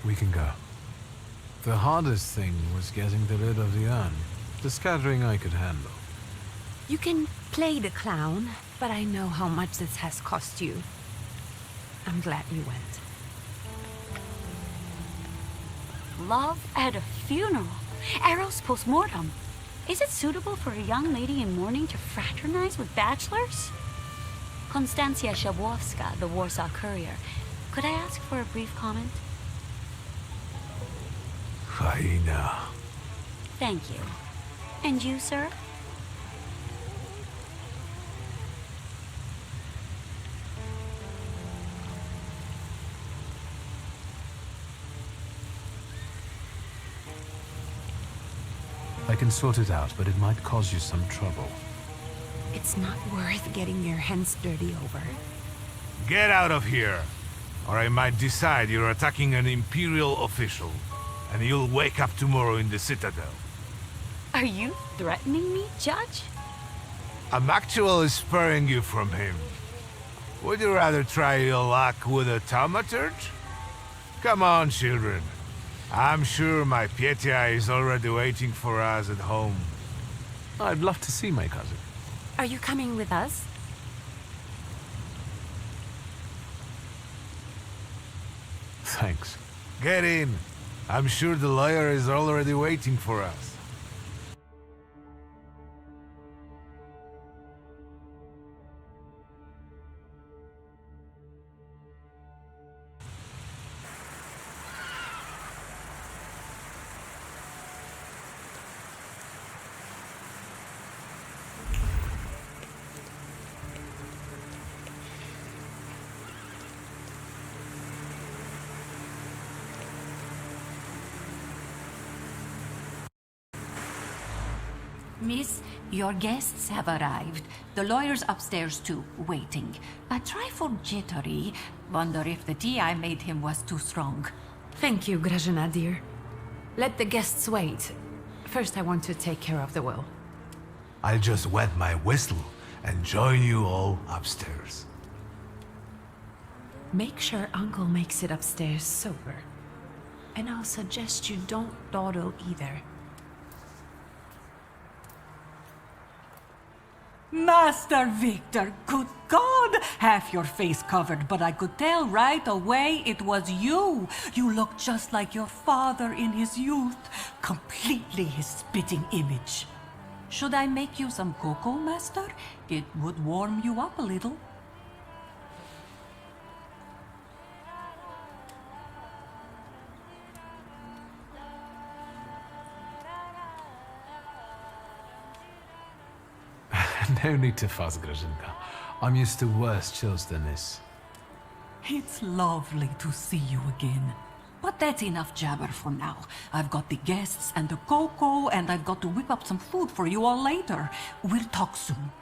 We can go. The hardest thing was getting the lid of the urn. The scattering I could handle. You can play the clown, but I know how much this has cost you. I'm glad you went. Love at a funeral. Eros postmortem. Is it suitable for a young lady in mourning to fraternize with bachelors? Konstancja Shabowska, the Warsaw Courier. Could I ask for a brief comment? Hyena. Thank you. And you, sir? I can sort it out, but it might cause you some trouble. It's not worth getting your hands dirty over. Get out of here, or I might decide you're attacking an Imperial official, and you'll wake up tomorrow in the Citadel. Are you threatening me, Judge? I'm actually sparing you from him. Would you rather try your luck with a Thaumaturge? Come on, children. I'm sure my Pietia is already waiting for us at home. I'd love to see my cousin. Are you coming with us? Thanks. Get in. I'm sure the lawyer is already waiting for us. Miss, your guests have arrived. The lawyer's upstairs too, waiting. A trifle jittery. Wonder if the tea I made him was too strong. Thank you, Grażyna dear. Let the guests wait. First I want to take care of the will. I'll just wet my whistle and join you all upstairs. Make sure Uncle makes it upstairs sober. And I'll suggest you don't dawdle either. Master Victor, good God! Half your face covered, but I could tell right away it was you. You look just like your father in his youth. Completely his spitting image. Should I make you some cocoa, Master? It would warm you up a little. No need to fuss, Grażynka. I'm used to worse chills than this. It's lovely to see you again. But that's enough jabber for now. I've got the guests and the cocoa, and I've got to whip up some food for you all later. We'll talk soon.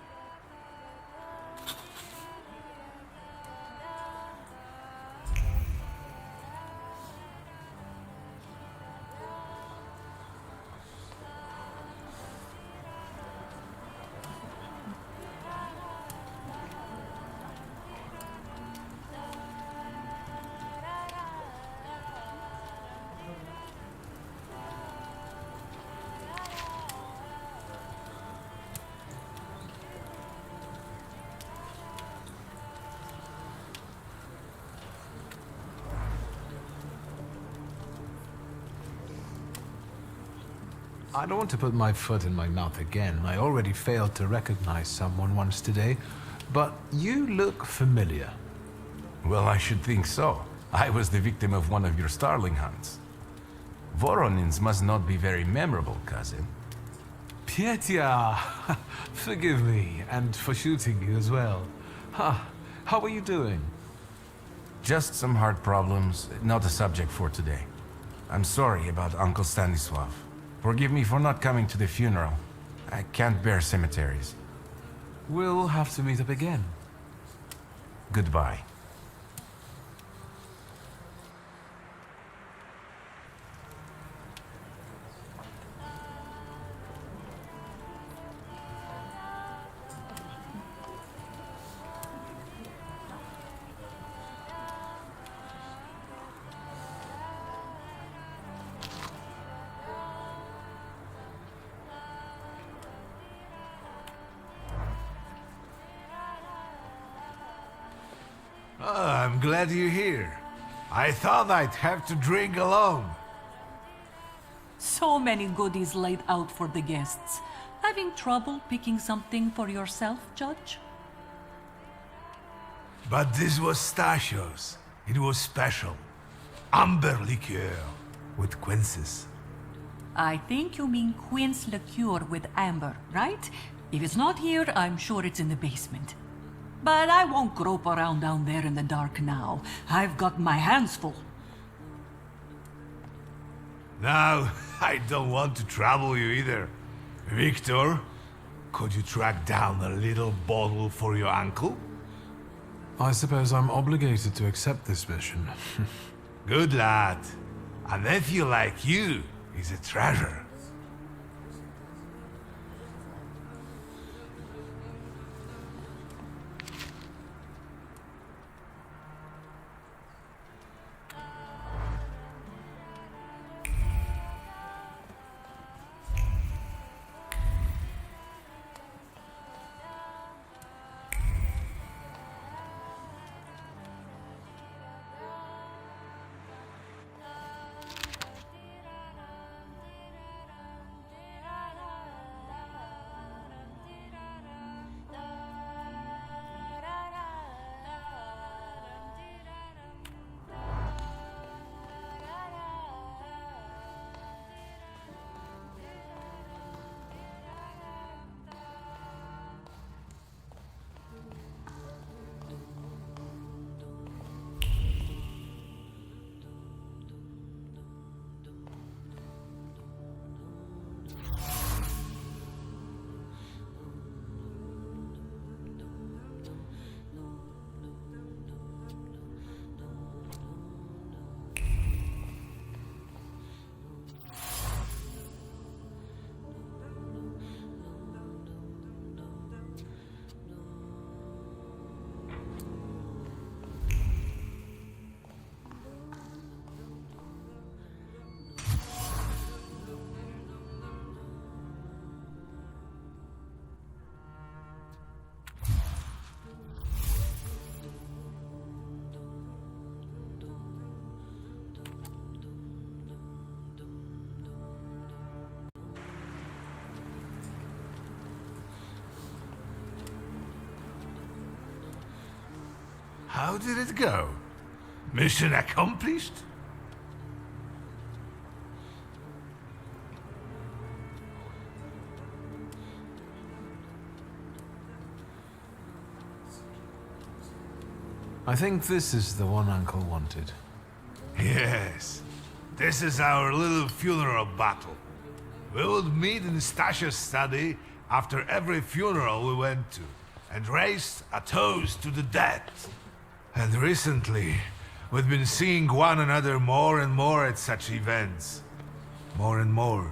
I don't want to put my foot in my mouth again. I already failed to recognize someone once today, but you look familiar. Well, I should think so. I was the victim of one of your starling hunts. Voronins must not be very memorable, cousin. Pietia! Forgive me, and for shooting you as well. How are you doing? Just some heart problems, not a subject for today. I'm sorry about Uncle Stanislav. Forgive me for not coming to the funeral. I can't bear cemeteries. We'll have to meet up again. Goodbye. I'm glad you're here. I thought I'd have to drink alone. So many goodies laid out for the guests. Having trouble picking something for yourself, Judge? But this was Stashio's. It was special. Amber liqueur with quinces. I think you mean quince liqueur with amber, right? If it's not here, I'm sure it's in the basement. But I won't grope around down there in the dark now. I've got my hands full. Now, I don't want to trouble you either. Victor, could you track down a little bottle for your uncle? I suppose I'm obligated to accept this mission. Good lad. A nephew like you is a treasure. How did it go? Mission accomplished? I think this is the one Uncle wanted. Yes. This is our little funeral battle. We would meet in Stasha's study after every funeral we went to, and raised a toast to the dead. And recently, we've been seeing one another more and more at such events. More and more.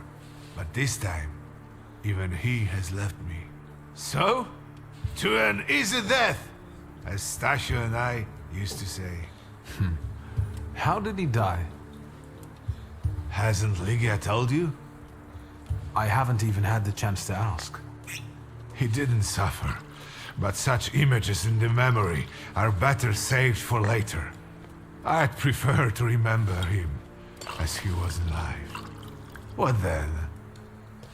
But this time, even he has left me. So, to an easy death, as Stasha and I used to say. How did he die? Hasn't Ligia told you? I haven't even had the chance to ask. He didn't suffer, but such images in the memory are better saved for later. I'd prefer to remember him as he was alive. What then?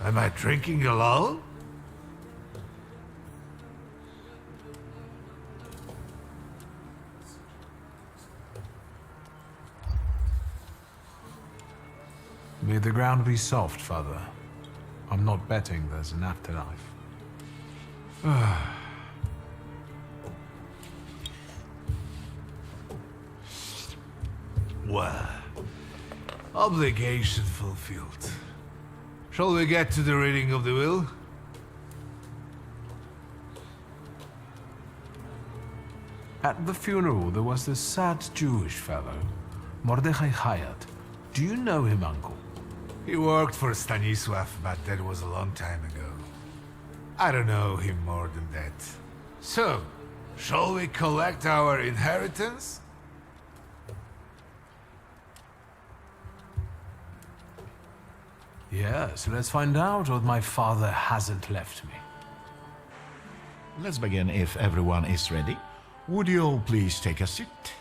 Am I drinking alone? May the ground be soft, Father. I'm not betting there's an afterlife. Well, obligation fulfilled. Shall we get to the reading of the will? At the funeral, there was this sad Jewish fellow, Mordechai Hayat. Do you know him, Uncle? He worked for Stanisław, but that was a long time ago. I don't know him more than that. So, shall we collect our inheritance? Yes, let's find out what my father hasn't left me. Let's begin if everyone is ready. Would you all please take a seat?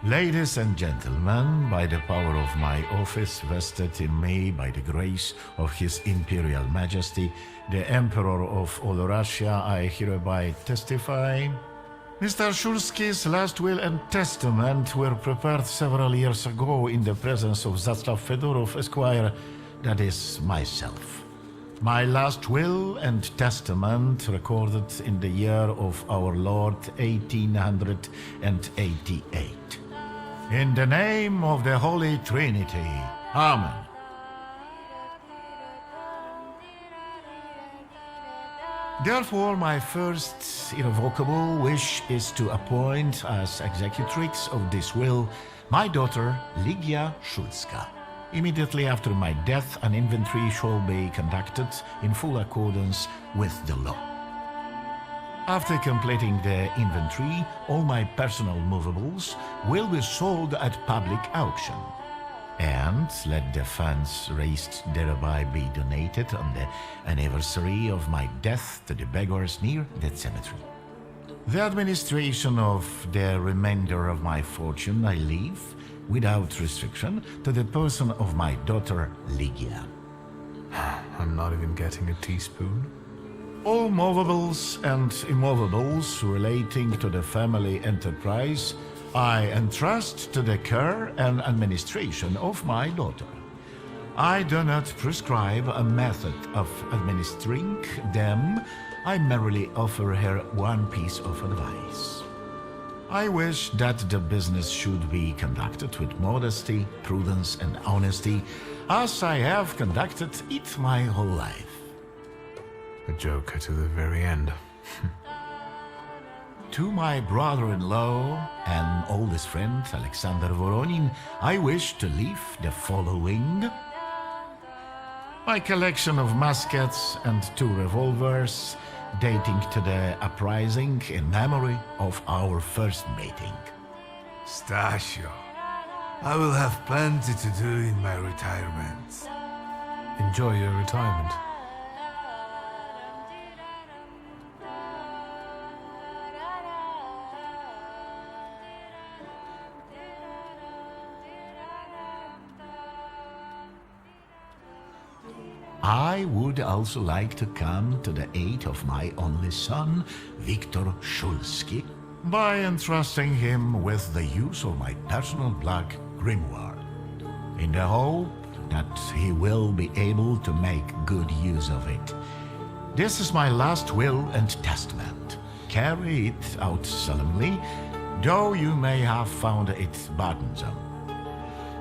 Ladies and gentlemen, by the power of my office vested in me by the grace of His Imperial Majesty, the Emperor of all Russia, I hereby testify. Mr. Shulski's last will and testament were prepared several years ago in the presence of Zaslav Fedorov, Esquire, that is, myself. My last will and testament recorded in the year of our Lord 1888. In the name of the Holy Trinity. Amen. Therefore, my first irrevocable wish is to appoint as executrix of this will my daughter, Ligia Szulska. Immediately after my death, an inventory shall be conducted in full accordance with the law. After completing the inventory, all my personal movables will be sold at public auction. And let the funds raised thereby be donated on the anniversary of my death to the beggars near that cemetery. The administration of the remainder of my fortune I leave, without restriction, to the person of my daughter Ligia. I'm not even getting a teaspoon. All movables and immovables relating to the family enterprise I entrust to the care and administration of my daughter. I do not prescribe a method of administering them. I merely offer her one piece of advice. I wish that the business should be conducted with modesty, prudence, and honesty, as I have conducted it my whole life. A joker to the very end. To my brother-in-law and oldest friend, Alexander Voronin, I wish to leave the following. My collection of muskets and 2 revolvers, dating to the uprising in memory of our first meeting. Stasio, I will have plenty to do in my retirement. Enjoy your retirement. I would also like to come to the aid of my only son, Viktor Shulski, by entrusting him with the use of my personal black grimoire, in the hope that he will be able to make good use of it. This is my last will and testament. Carry it out solemnly, though you may have found it burdensome.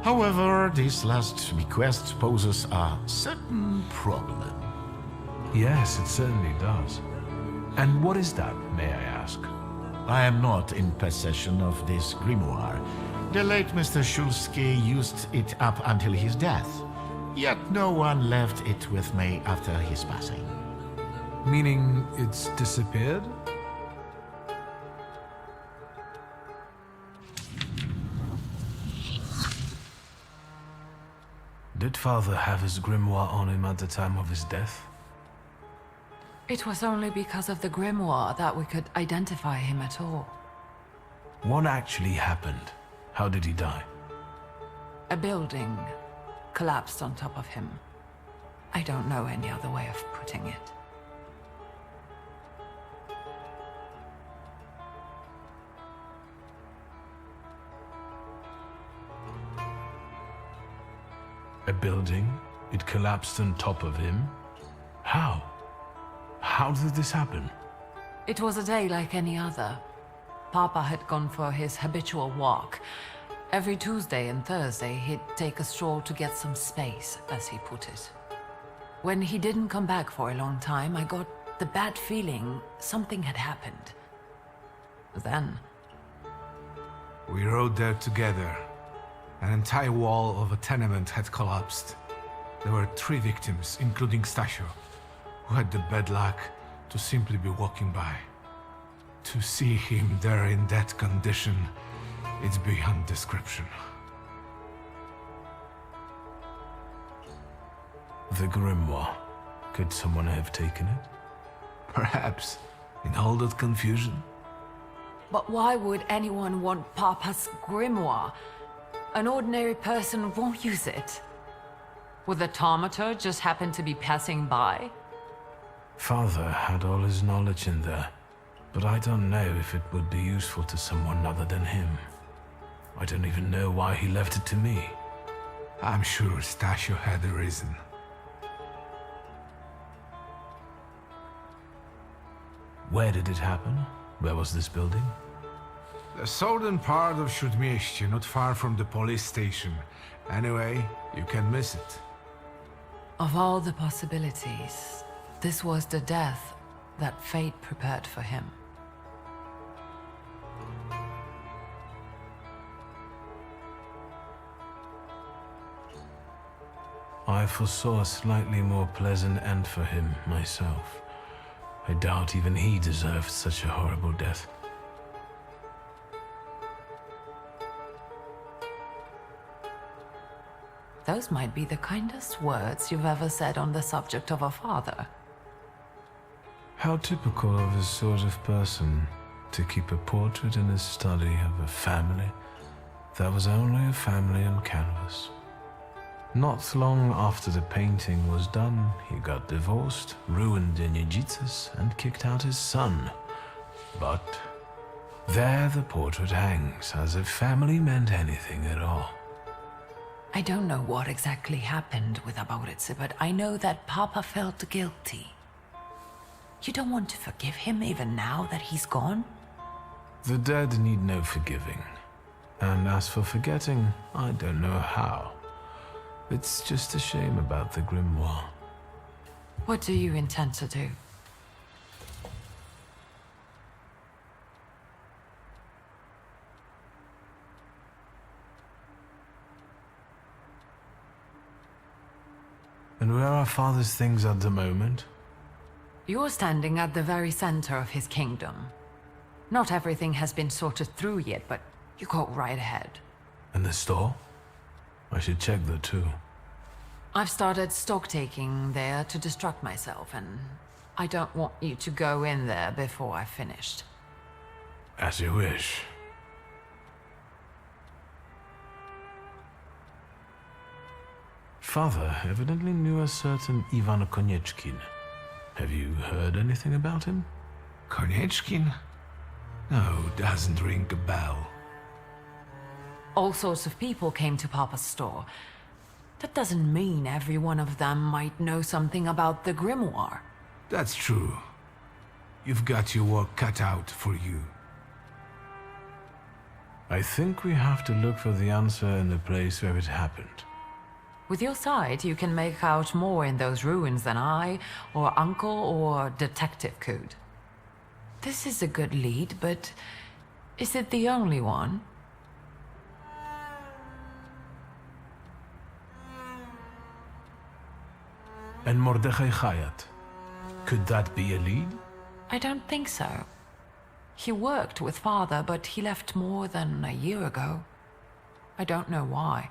However, this last bequest poses a certain problem. Yes, it certainly does. And what is that, may I ask? I am not in possession of this grimoire. The late Mr. Shulski used it up until his death, yet no one left it with me after his passing. Meaning it's disappeared? Did Father have his grimoire on him at the time of his death? It was only because of the grimoire that we could identify him at all. What actually happened? How did he die? A building collapsed on top of him. I don't know any other way of putting it. A building? It collapsed on top of him? How? How did this happen? It was a day like any other. Papa had gone for his habitual walk. Every Tuesday and Thursday, he'd take a stroll to get some space, as he put it. When he didn't come back for a long time, I got the bad feeling something had happened. Then... we rode there together. An entire wall of a tenement had collapsed. There were 3 victims, including Stasio, who had the bad luck to simply be walking by. To see him there in that condition, it's beyond description. The grimoire. Could someone have taken it? Perhaps, in all that confusion. But why would anyone want Papa's grimoire? An ordinary person won't use it. Would the Thaumaturge just happen to be passing by? Father had all his knowledge in there, but I don't know if it would be useful to someone other than him. I don't even know why he left it to me. I'm sure Stasio had a reason. Where did it happen? Where was this building? The southern part of Śródmieście, not far from the police station. Anyway, you can miss it. Of all the possibilities, this was the death that fate prepared for him. I foresaw a slightly more pleasant end for him myself. I doubt even he deserved such a horrible death. Those might be the kindest words you've ever said on the subject of a father. How typical of his sort of person to keep a portrait in his study of a family that was only a family on canvas. Not long after the painting was done, he got divorced, ruined in Jiu-Jitsu, and kicked out his son. But there the portrait hangs, as if family meant anything at all. I don't know what exactly happened with Aboritse, but I know that Papa felt guilty. You don't want to forgive him even now that he's gone? The dead need no forgiving. And as for forgetting, I don't know how. It's just a shame about the grimoire. What do you intend to do? And where are Father's things at the moment? You're standing at the very center of his kingdom. Not everything has been sorted through yet, but you go right ahead. And the store? I should check that too. I've started stock-taking there to distract myself, and I don't want you to go in there before I've finished. As you wish. Father evidently knew a certain Ivan Konieczkin. Have you heard anything about him? Konieczkin? No, doesn't ring a bell. All sorts of people came to Papa's store. That doesn't mean every one of them might know something about the grimoire. That's true. You've got your work cut out for you. I think we have to look for the answer in the place where it happened. With your sight, you can make out more in those ruins than I, or Uncle, or Detective could. This is a good lead, but is it the only one? And Mordechai Chayat. Could that be a lead? I don't think so. He worked with Father, but he left more than a year ago. I don't know why.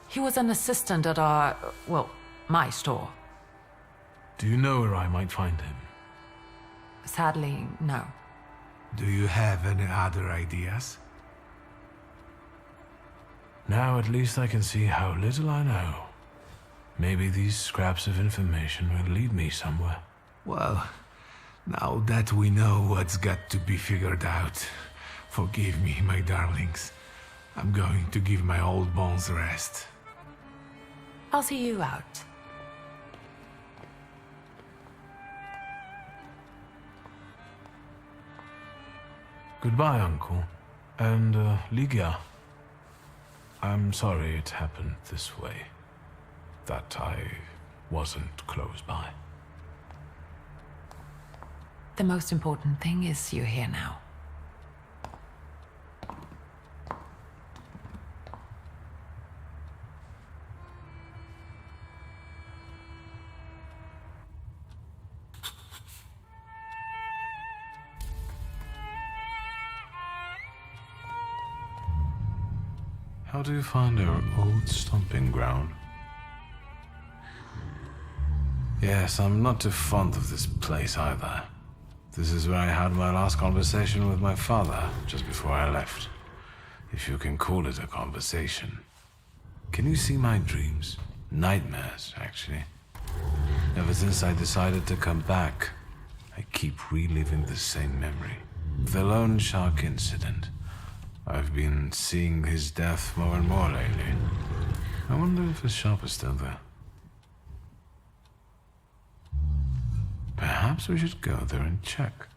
He was an assistant at our, well, my store. Do you know where I might find him? Sadly, no. Do you have any other ideas? Now at least I can see how little I know. Maybe these scraps of information will lead me somewhere. Well, now that we know what's got to be figured out, forgive me, my darlings. I'm going to give my old bones a rest. I'll see you out. Goodbye, Uncle. And, Ligia. I'm sorry it happened this way. That I wasn't close by. The most important thing is you're here now. How do you find our old stomping ground? Yes, I'm not too fond of this place either. This is where I had my last conversation with my father, just before I left. If you can call it a conversation. Can you see my dreams? Nightmares, actually. Ever since I decided to come back, I keep reliving the same memory. The loan shark incident. I've been seeing his death more and more lately. I wonder if his shop is still there. Perhaps we should go there and check.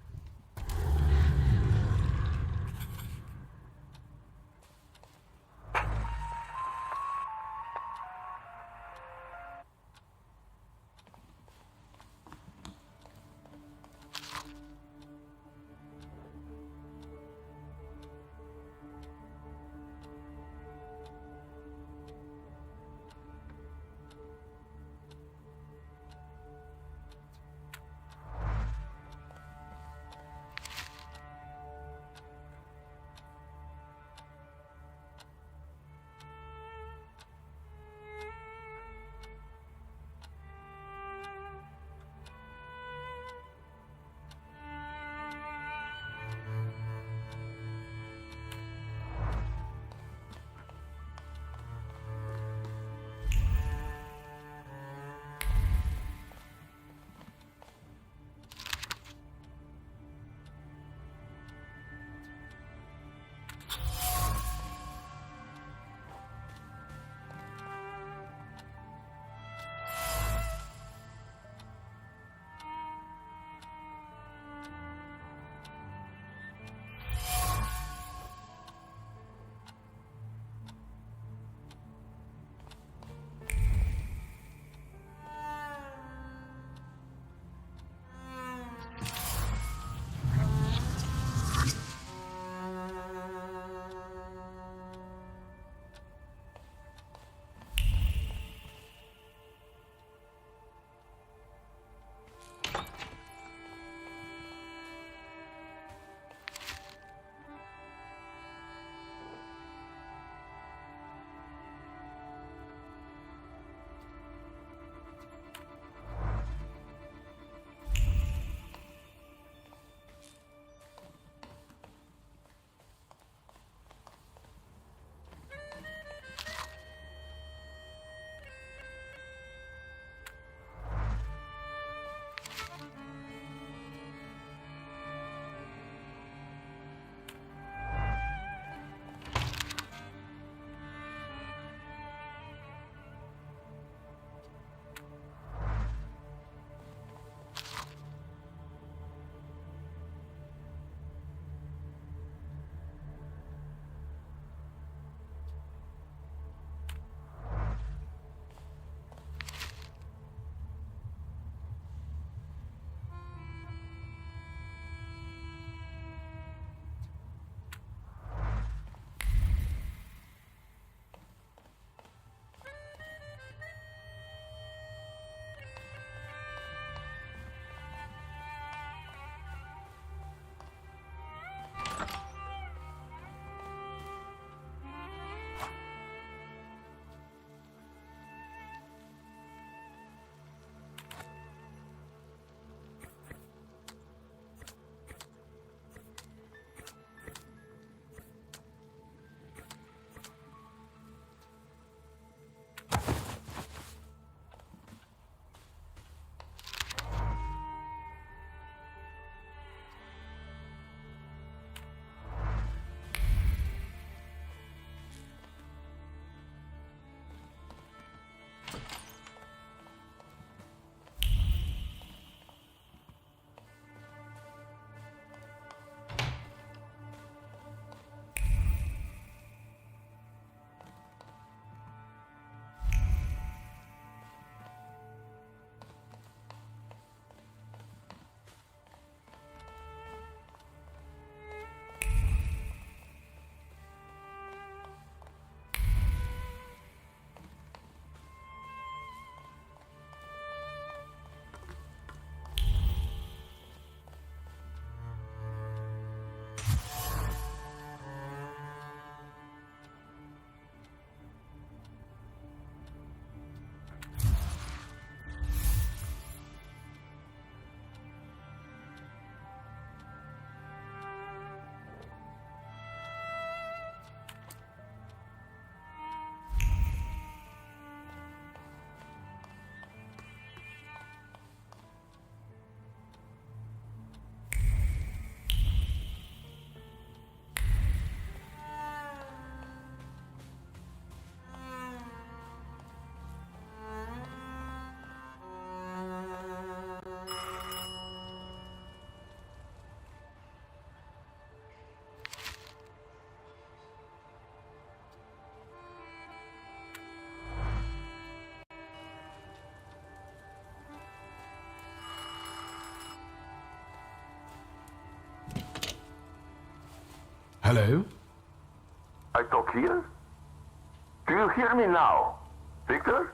Hello? I talk here? Do you hear me now? Victor?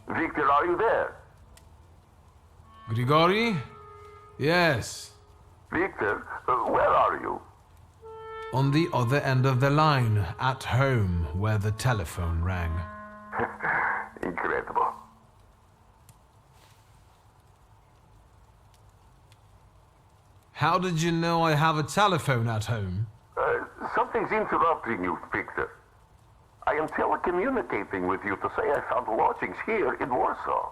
Victor, are you there? Grigori? Yes. Victor, where are you? On the other end of the line, at home, where the telephone rang. Incredible. How did you know I have a telephone at home? Something's interrupting you, Victor. I am telecommunicating with you to say I found lodgings here in Warsaw.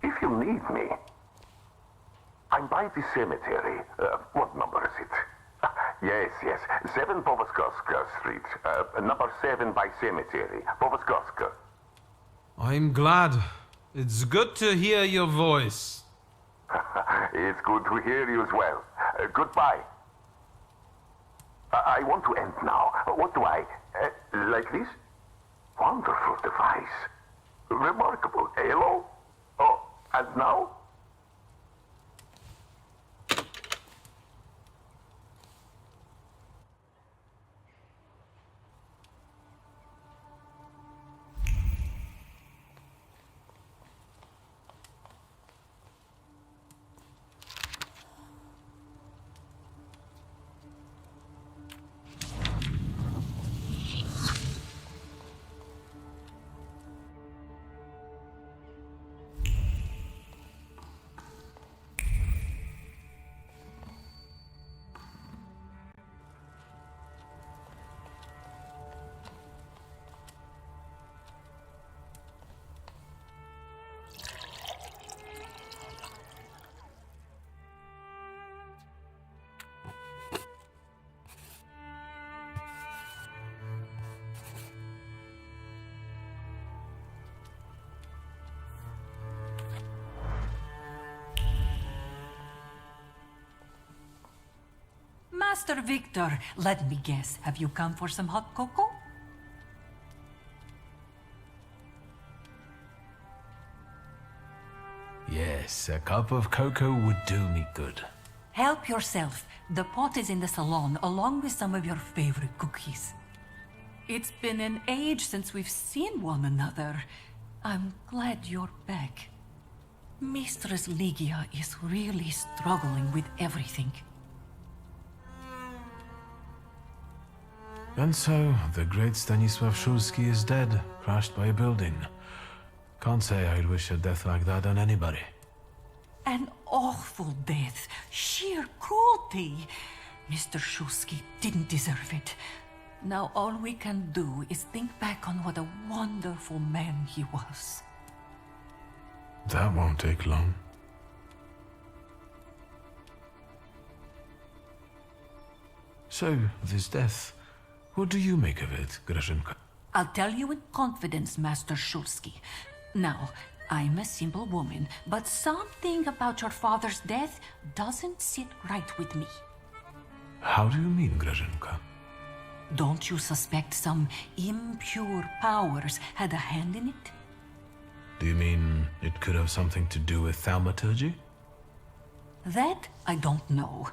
If you need me, I'm by the cemetery. What number is it? Yes, 7 Powaskowska Street. Number 7 by cemetery. Powaskowska. I'm glad. It's good to hear your voice. It's good to hear you as well. Goodbye. I want to end now. What do I... like this? Wonderful device. Remarkable. Hello? Oh, and now? Master Victor, let me guess. Have you come for some hot cocoa? Yes, a cup of cocoa would do me good. Help yourself. The pot is in the salon, along with some of your favorite cookies. It's been an age since we've seen one another. I'm glad you're back. Mistress Ligia is really struggling with everything. And so, the great Stanisław Szulski is dead, crashed by a building. Can't say I'd wish a death like that on anybody. An awful death. Sheer cruelty. Mr. Szulski didn't deserve it. Now all we can do is think back on what a wonderful man he was. That won't take long. So, this death, what do you make of it, Grażynka? I'll tell you in confidence, Master Szulski. Now, I'm a simple woman, but something about your father's death doesn't sit right with me. How do you mean, Grażynka? Don't you suspect some impure powers had a hand in it? Do you mean it could have something to do with Thaumaturge? That I don't know.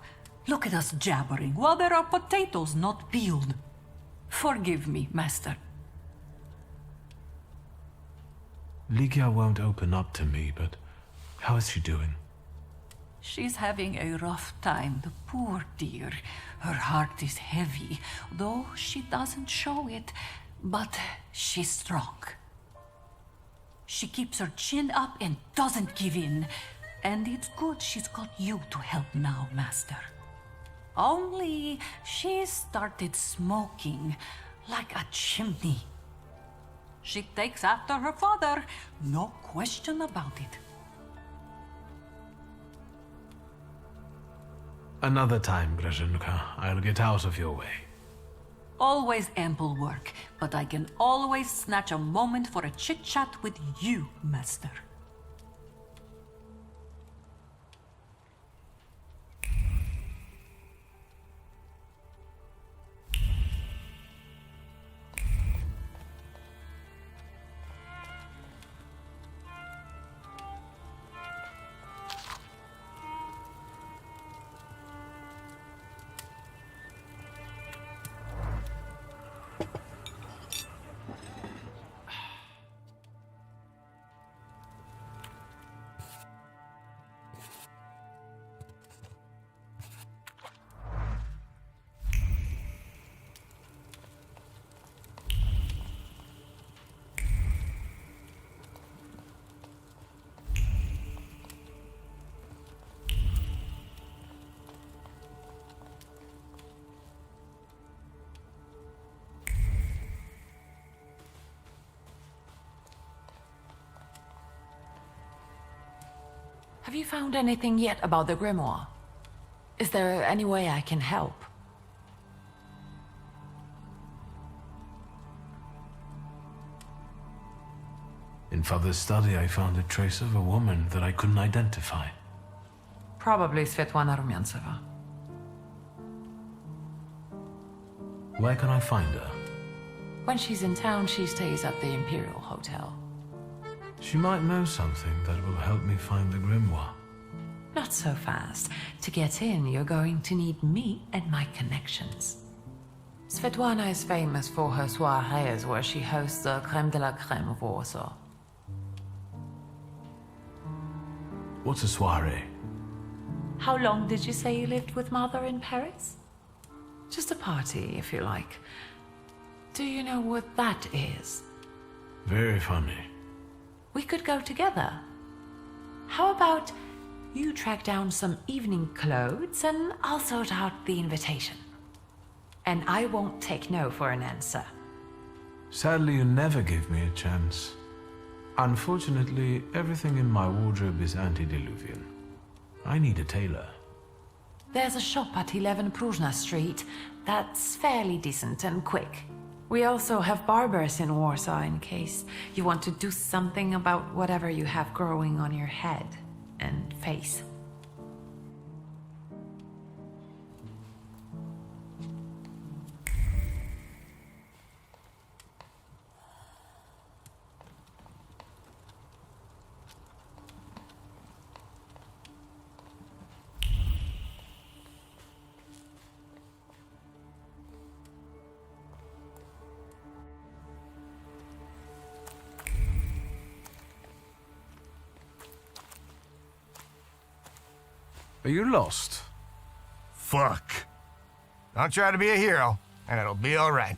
Look at us jabbering while there are potatoes not peeled. Forgive me, Master. Ligia won't open up to me, but how is she doing? She's having a rough time, the poor dear. Her heart is heavy, though she doesn't show it, but she's strong. She keeps her chin up and doesn't give in. And it's good she's got you to help now, Master. Only she started smoking like a chimney. She takes after her father, no question about it. Another time, Grażynka. I'll get out of your way. Always ample work, but I can always snatch a moment for a chit-chat with you, Master. Have you found anything yet about the grimoire? Is there any way I can help? In Father's study, I found a trace of a woman that I couldn't identify. Probably Svetlana Rumyantseva. Where can I find her? When she's in town, she stays at the Imperial Hotel. She might know something that will help me find the grimoire. Not so fast. To get in, you're going to need me and my connections. Svetlana is famous for her soirees where she hosts the creme de la creme of Warsaw. What's a soiree? How long did you say you lived with Mother in Paris? Just a party, if you like. Do you know what that is? Very funny. We could go together. How about you track down some evening clothes and I'll sort out the invitation. And I won't take no for an answer. Sadly, you never give me a chance. Unfortunately, everything in my wardrobe is antediluvian. I need a tailor. There's a shop at 11 Pruzhna Street that's fairly decent and quick. We also have barbers in Warsaw in case you want to do something about whatever you have growing on your head and face. Are you lost? Fuck. Don't try to be a hero, and it'll be all right.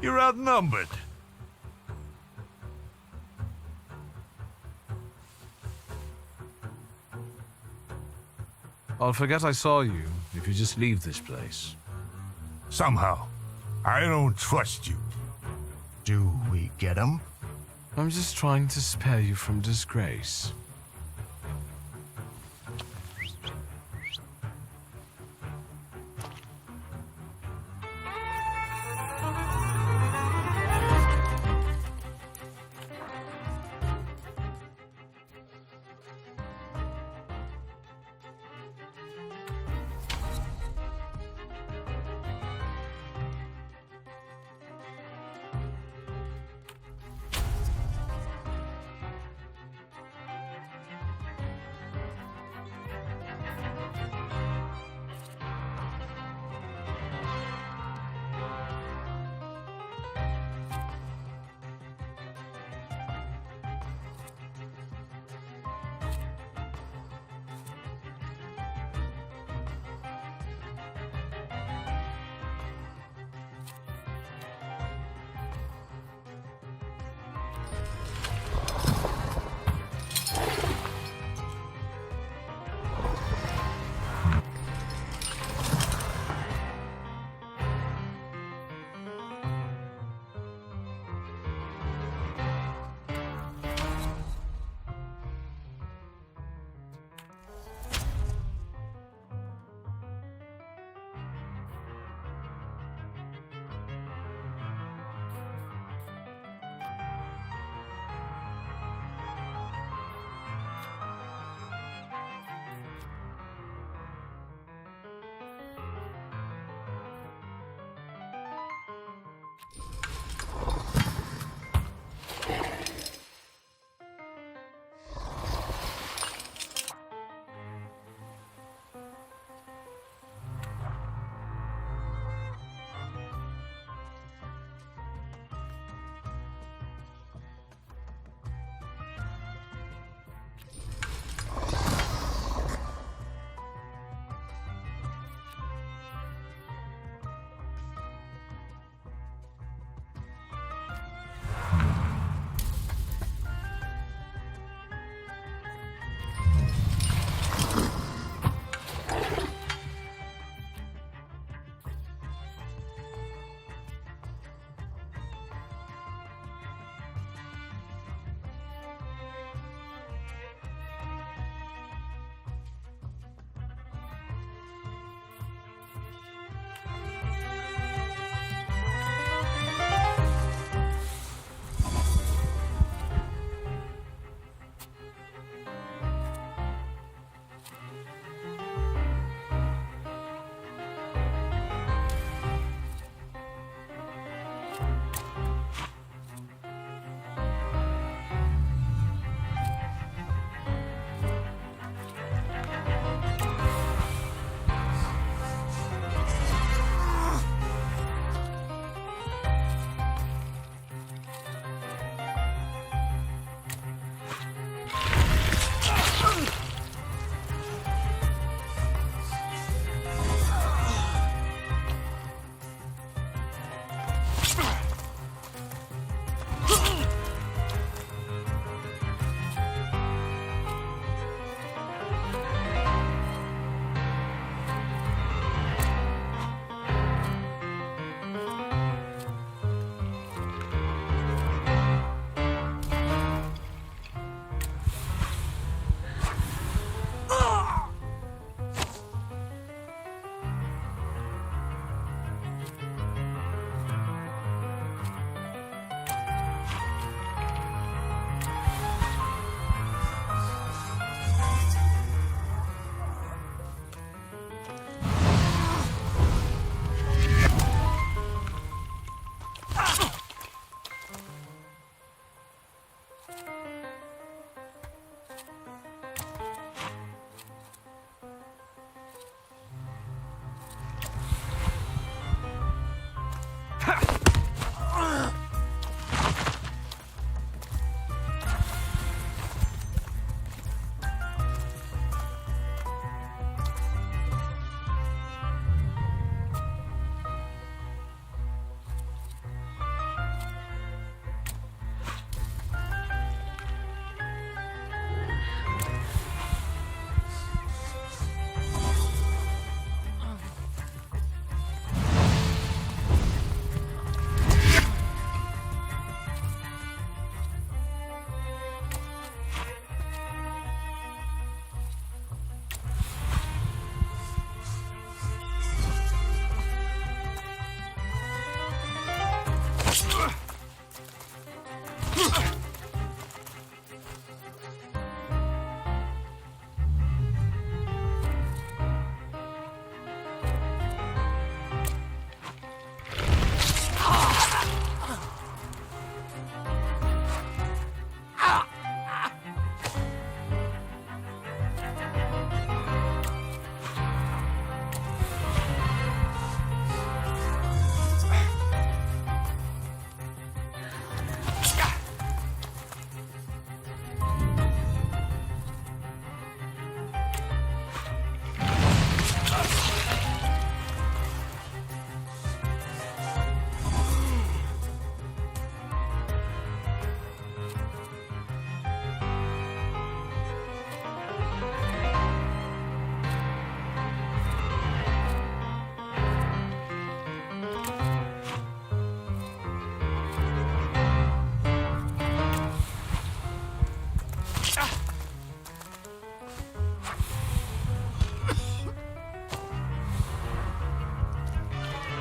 You're outnumbered. I'll forget I saw you if you just leave this place. Somehow, I don't trust you. Do we get him? I'm just trying to spare you from disgrace.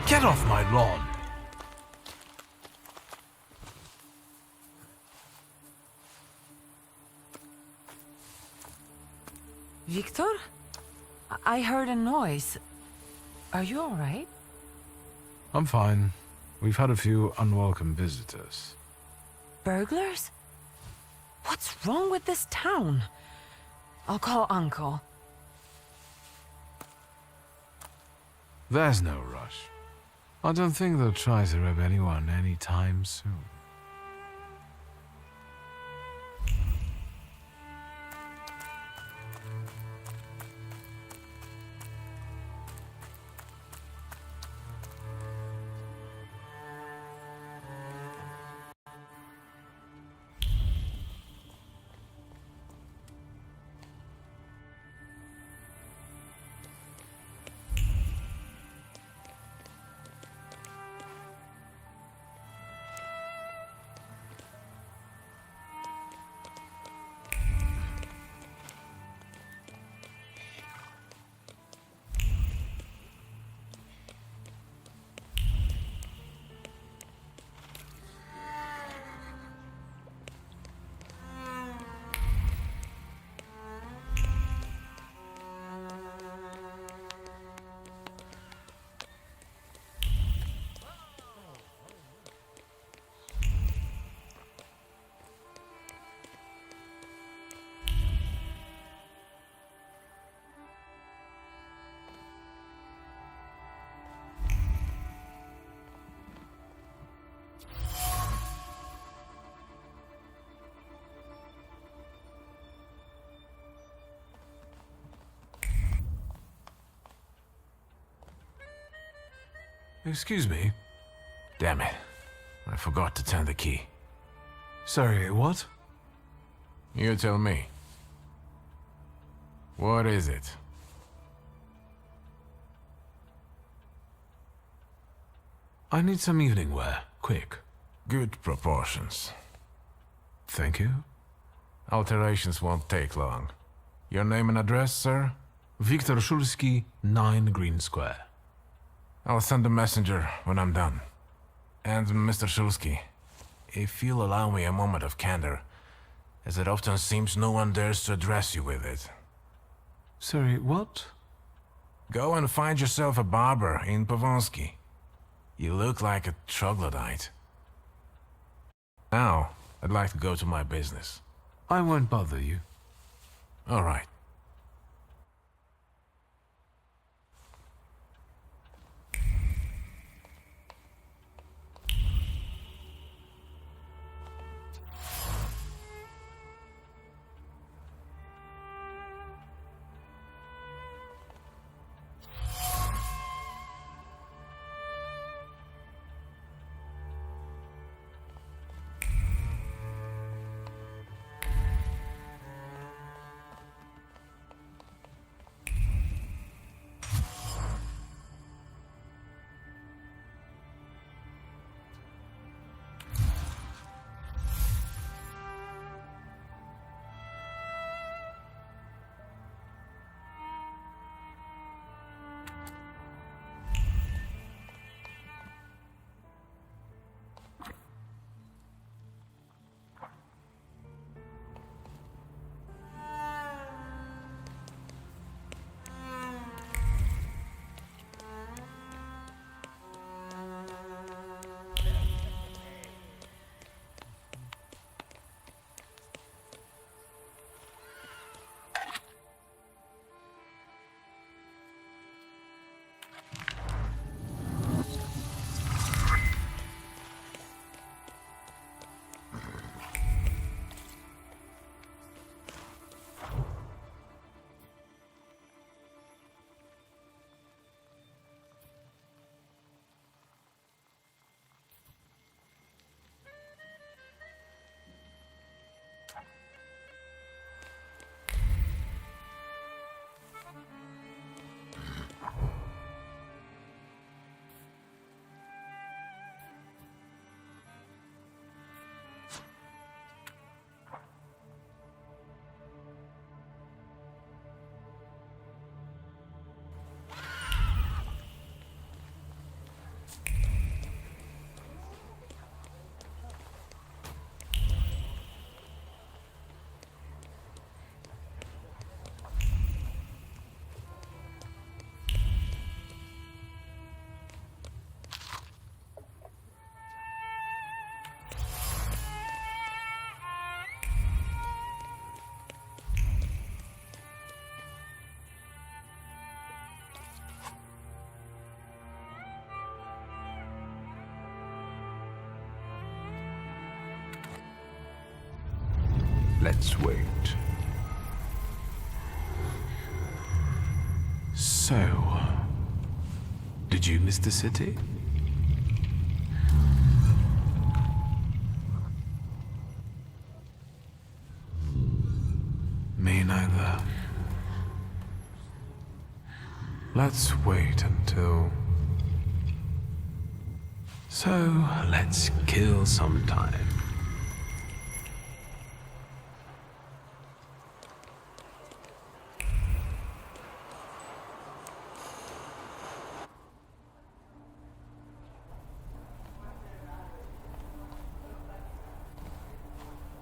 Get off my lawn! Victor? I heard a noise. Are you all right? I'm fine. We've had a few unwelcome visitors. Burglars? What's wrong with this town? I'll call Uncle. There's no rush. I don't think they'll try to rob anyone anytime soon. Excuse me? Damn it. I forgot to turn the key. Sorry, what? You tell me. What is it? I need some evening wear, quick. Good proportions. Thank you. Alterations won't take long. Your name and address, sir? Viktor Szulski, 9 Green Square. I'll send a messenger when I'm done. And Mr. Szulski, if you'll allow me a moment of candor, as it often seems no one dares to address you with it. Sorry, what? Go and find yourself a barber in Pavonsky. You look like a troglodyte. Now, I'd like to go to my business. I won't bother you. All right. Let's wait. So, did you miss the city? Me neither. Let's wait until... So, let's kill some time.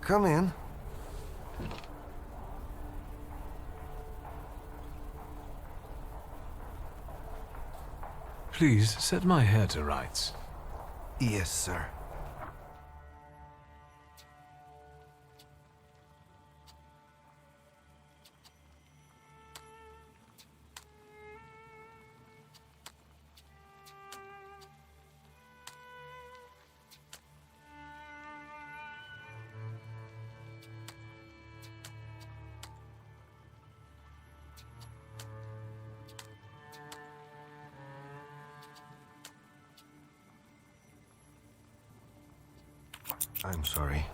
Come in. Please set my hair to rights. Yes, sir. I'm sorry.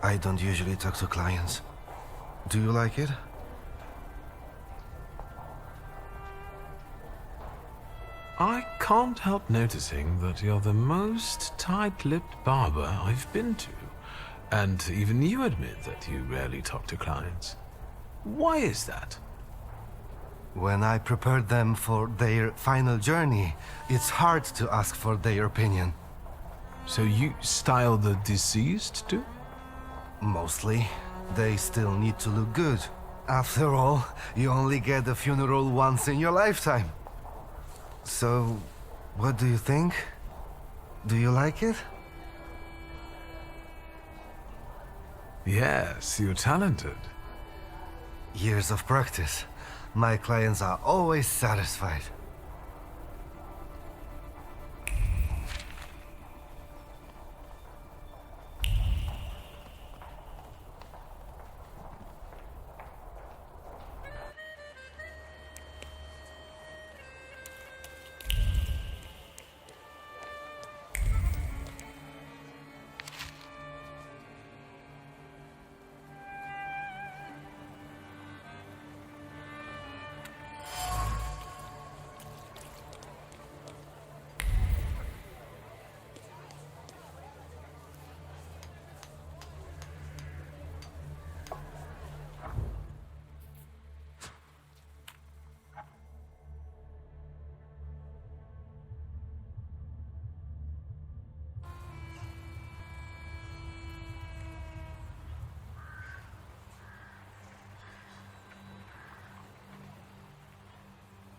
I don't usually talk to clients. Do you like it? I can't help noticing that you're the most tight-lipped barber I've been to. And even you admit that you rarely talk to clients. Why is that? When I prepared them for their final journey, it's hard to ask for their opinion. So you style the deceased too? Mostly. They still need to look good. After all, you only get a funeral once in your lifetime. So, what do you think? Do you like it? Yes, you're talented. Years of practice. My clients are always satisfied.